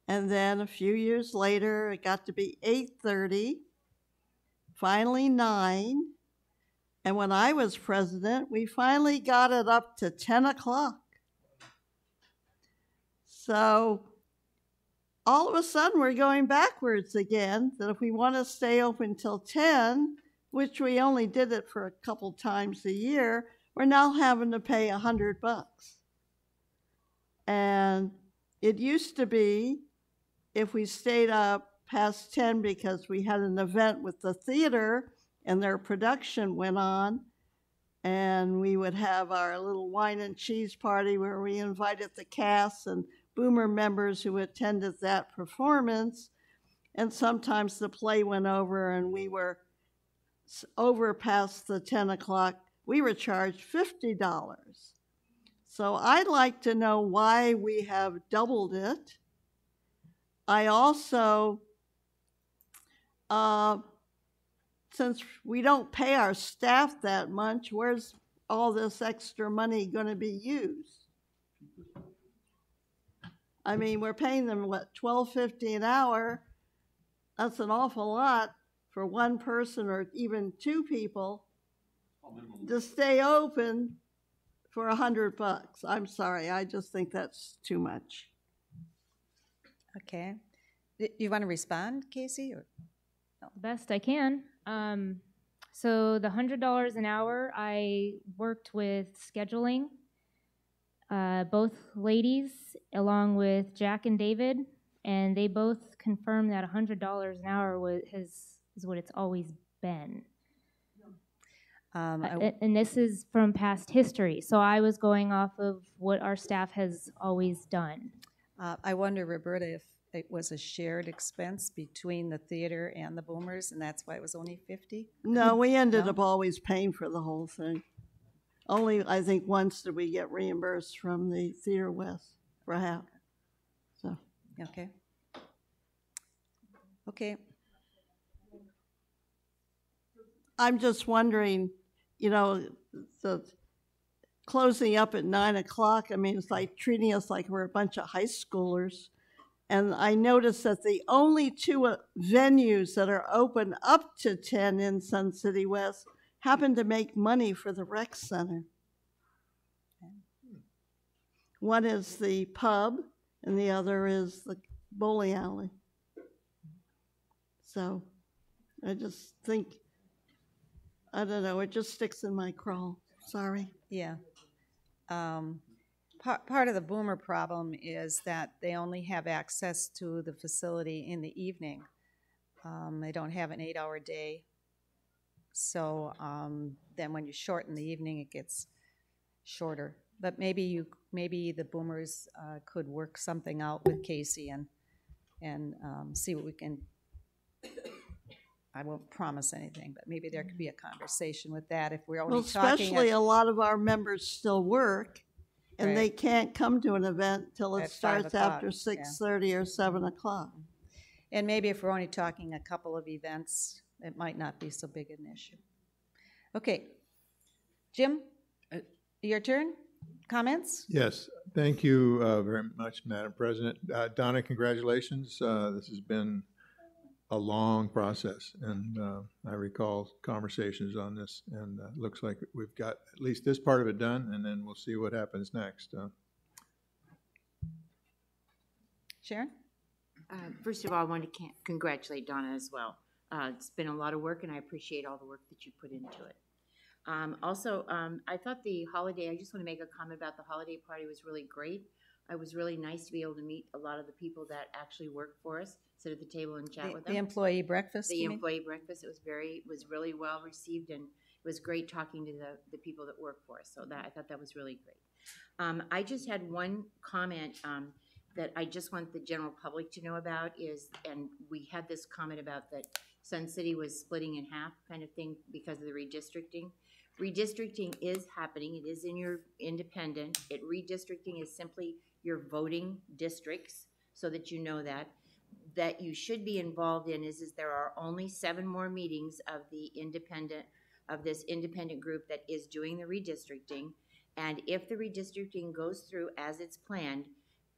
And then a few years later, it got to be 8:30, finally 9. And when I was president, we finally got it up to 10 o'clock. So all of a sudden, we're going backwards again, that if we want to stay open till 10, which we only did it for a couple times a year, we're now having to pay $100. And it used to be, if we stayed up past 10 because we had an event with the theater and their production went on, and we would have our little wine and cheese party where we invited the cast and Boomer members who attended that performance, And sometimes the play went over and we were over past the 10 o'clock, we were charged $50. So I'd like to know why we have doubled it. I also, since we don't pay our staff that much, where's all this extra money going to be used? I mean, we're paying them, what, $12.50 an hour? That's an awful lot for one person or even two people to stay open for $100. I'm sorry, I just think that's too much. Okay. You want to respond, Casey? Or? Best I can. So the $100 an hour, I worked with scheduling, both ladies, along with Jack and David, and they both confirmed that $100 an hour is what it's always been. And this is from past history, so I was going off of what our staff has always done. I wonder, Roberta, if it was a shared expense between the theater and the Boomers, and that's why it was only $50? No, we ended up always paying for the whole thing. Only, I think, once did we get reimbursed from the Theater West for half. So. Okay. Okay. I'm just wondering, you know, the closing up at 9 o'clock, I mean, it's like treating us like we're a bunch of high schoolers. And I noticed that the only two venues that are open up to 10 in Sun City West happen to make money for the rec center. One is the pub, and the other is the bowling alley. So I just think, I don't know, it just sticks in my craw. Sorry. Yeah. Part of the Boomer problem is that they only have access to the facility in the evening. They don't have an 8-hour day. So then when you shorten the evening, it gets shorter. But maybe the Boomers could work something out with Casey and see what we can. I won't promise anything, but maybe there could be a conversation with that if we're only talking. Especially a lot of our members still work, and they can't come to an event till it starts after 6:30 or 7 o'clock. And maybe if we're only talking a couple of events, it might not be so big an issue. Okay. Jim, your turn. Comments? Yes. Thank you very much, Madam President. Donna, congratulations. This has been a long process, and I recall conversations on this, and looks like we've got at least this part of it done, and then we'll see what happens next. Sharon? First of all, I want to congratulate Donna as well. It's been a lot of work, and I appreciate all the work that you put into it. Also, I thought the holiday, I just want to make a comment about the holiday party was really great. It was really nice to be able to meet a lot of the people that actually work for us, sit at the table and chat with them. The employee breakfast? The employee breakfast, it was really well received, and it was great talking to the people that work for us. So I thought that was really great. I just had one comment that I just want the general public to know about and we had this comment about that Sun City was splitting in half kind of thing because of the redistricting. Redistricting is happening. It is in your independent. Redistricting is simply your voting districts, so that you know that you should be involved in is there are only 7 more meetings of this independent group that is doing the redistricting. And if the redistricting goes through as it's planned,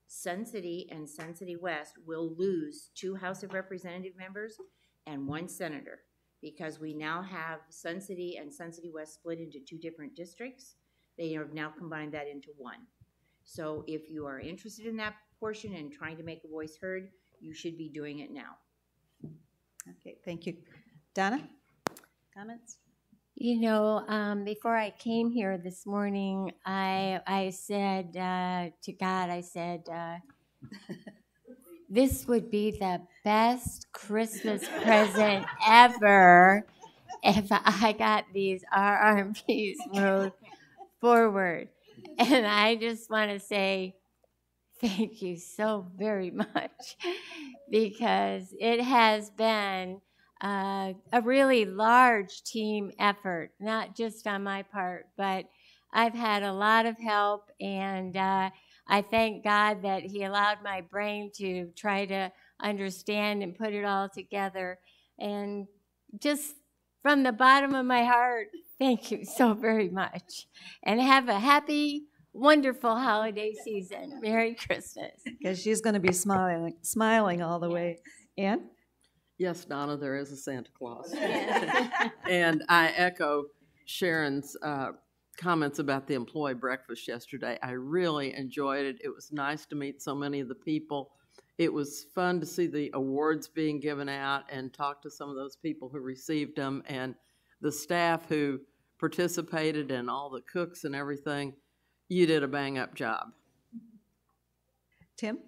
Sun City and Sun City West will lose 2 House of Representative members and 1 senator, because we now have Sun City and Sun City West split into 2 different districts. They have now combined that into 1. So if you are interested in that portion and trying to make a voice heard, you should be doing it now. Okay, thank you. Donna, comments? You know, before I came here this morning, I said to God, I said, this would be the best Christmas present ever if I got these RR&Ps moved forward. And I just want to say Thank you so very much, because it has been a really large team effort, not just on my part, but I've had a lot of help, and I thank God that He allowed my brain to try to understand and put it all together. And just from the bottom of my heart, thank you so very much. And have a happy, wonderful holiday season. Merry Christmas. Because she's going to be smiling all the way. Ann? Yes, Donna, there is a Santa Claus. And I echo Sharon's comments about the employee breakfast yesterday. I really enjoyed it. It was nice to meet so many of the people. It was fun to see the awards being given out and talk to some of those people who received them, and the staff who participated, and all the cooks and everything. You did a bang-up job. Tim?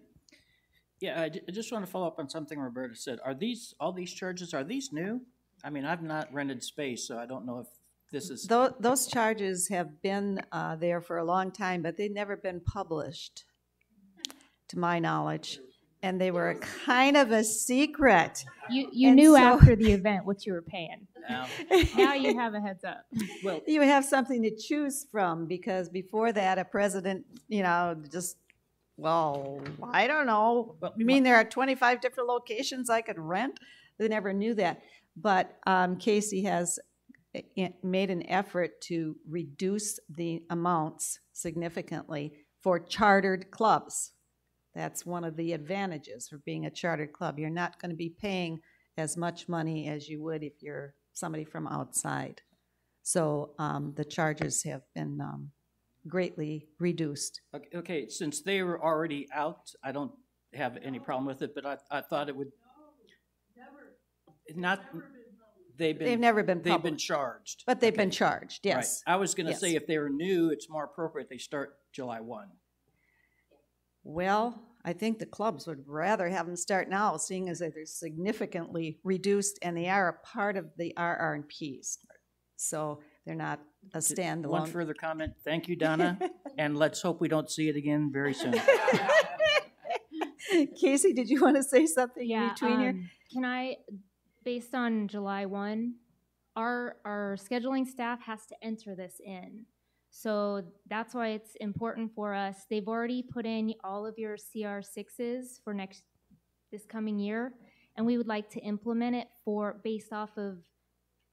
Yeah, I just want to follow up on something Roberta said. Are all these charges, are these new? I mean, I've not rented space, so I don't know if this is. Those charges have been there for a long time, but they've never been published, to my knowledge. And they were kind of a secret. You knew after the event what you were paying. Now you have a heads up. Well, you have something to choose from, because before that, a president, just, well, I don't know. You mean there are 25 different locations I could rent? They never knew that. But Casey has made an effort to reduce the amounts significantly for chartered clubs. That's one of the advantages for being a chartered club. You're not going to be paying as much money as you would if you're somebody from outside. So the charges have been greatly reduced. Okay, since they were already out, I don't have any problem with it, but I thought it would not. They've never been published. They've been charged. But they've been charged, yes. Right. I was going to say if they were new, it's more appropriate they start July 1. Well, I think the clubs would rather have them start now, seeing as that they're significantly reduced, and they are a part of the RR&Ps. So they're not a standalone. One further comment. Thank you, Donna. And let's hope we don't see it again very soon. Casey, did you want to say something in between here? Can I, based on July 1, our scheduling staff has to enter this in. So that's why it's important for us. They've already put in all of your CR6s for this coming year, and we would like to implement it based off of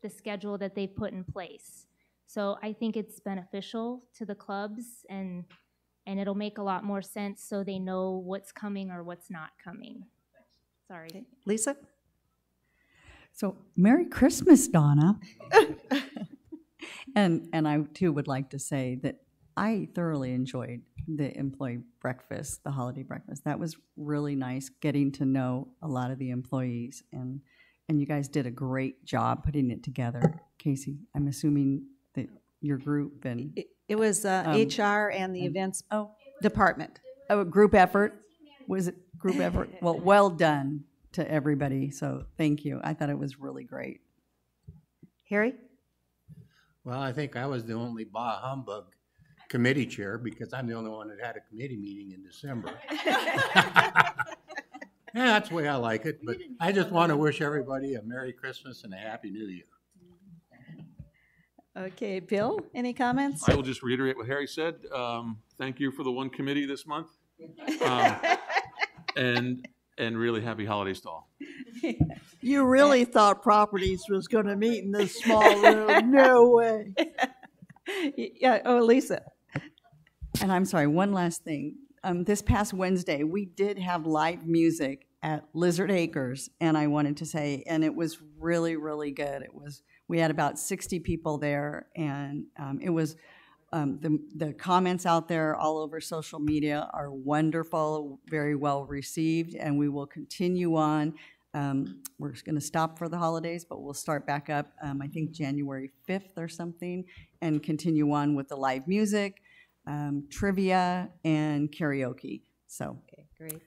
the schedule that they've put in place. So I think it's beneficial to the clubs, and it'll make a lot more sense so they know what's coming or what's not coming. Sorry. Okay. Lisa? So Merry Christmas, Donna. And I, too, would like to say that I thoroughly enjoyed the employee breakfast, the holiday breakfast. That was really nice, getting to know a lot of the employees. And you guys did a great job putting it together. Casey, I'm assuming that your group and... It was HR and the events department. Oh, group effort? Was it group effort? Well done to everybody. So thank you. I thought it was really great. Harry? Well, I think I was the only bah humbug committee chair, because I'm the only one that had a committee meeting in December. Yeah, that's the way I like it. But I just want to wish everybody a Merry Christmas and a Happy New Year. Okay, Bill, any comments? I will just reiterate what Harry said. Thank you for the one committee this month. And really happy holidays to all. You really thought Properties was going to meet in this small room? No way. Yeah. Oh, Lisa. And I'm sorry, one last thing. This past Wednesday, we did have live music at Lizard Acres, and I wanted to say, and it was really, really good. We had about 60 people there, and it was the comments out there all over social media are wonderful, very well received, and we will continue on. We're going to stop for the holidays, but we'll start back up, I think January 5th or something, and continue on with the live music, trivia, and karaoke. So, okay, great.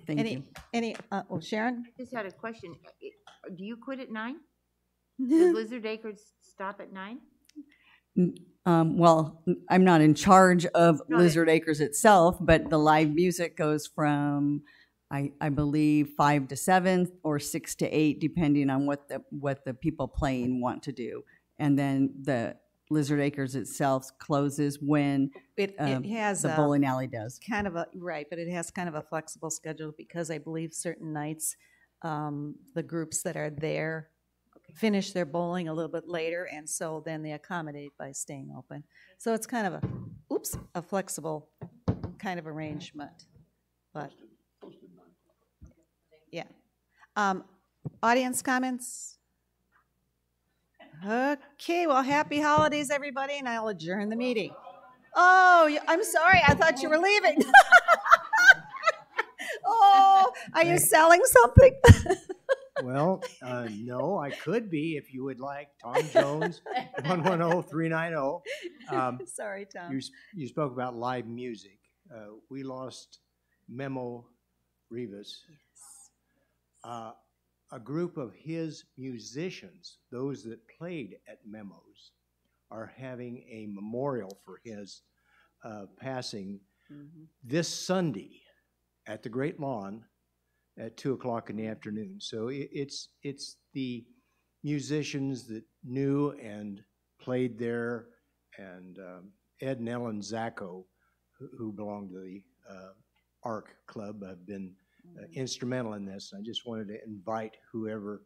Thank you. Sharon? I just had a question. Do you quit at 9? Does Lizard Acres stop at 9? Well, I'm not in charge of No, Lizard Acres itself, but the live music goes from, I believe, 5 to 7 or 6 to 8, depending on what the people playing want to do. And then the Lizard Acres itself closes when It has the bowling alley does. kind of a, right, but it has kind of a flexible schedule because I believe certain nights, the groups that are there finish their bowling a little bit later, and so then they accommodate by staying open. So it's kind of a flexible kind of arrangement, but, yeah. Audience comments? Okay, well, happy holidays, everybody, and I'll adjourn the meeting. Oh, I'm sorry, I thought you were leaving. Oh, are you selling something? Well, no, I could be if you would like. Tom Jones, 110-390. Sorry, Tom. You spoke about live music. We lost Memo Rivas. A group of his musicians, those that played at Memo's, are having a memorial for his passing this Sunday at the Great Lawn at 2:00 in the afternoon. So it's the musicians that knew and played there, and Ed and Ellen Zacco, who belong to the ARC Club, have been instrumental in this. I just wanted to invite whoever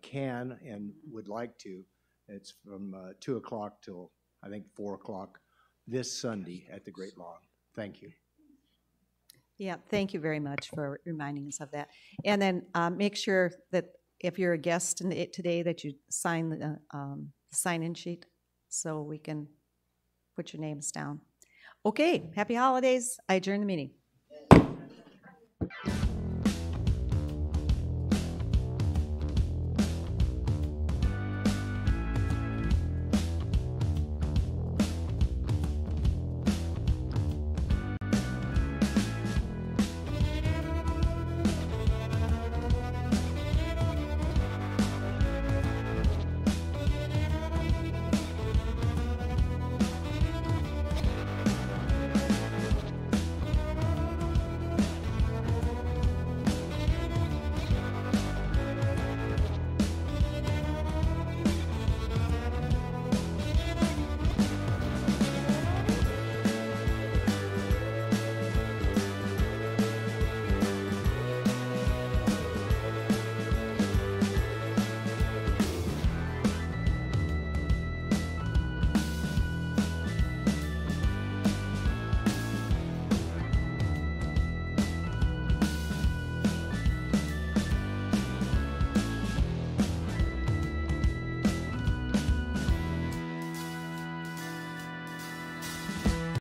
can and would like to. It's from 2:00 till, I think, 4:00 this Sunday at the Great Lawn. Thank you. Yeah, thank you very much for reminding us of that. And then make sure that if you're a guest today that you sign the sign-in sheet so we can put your names down. Okay, happy holidays. I adjourn the meeting.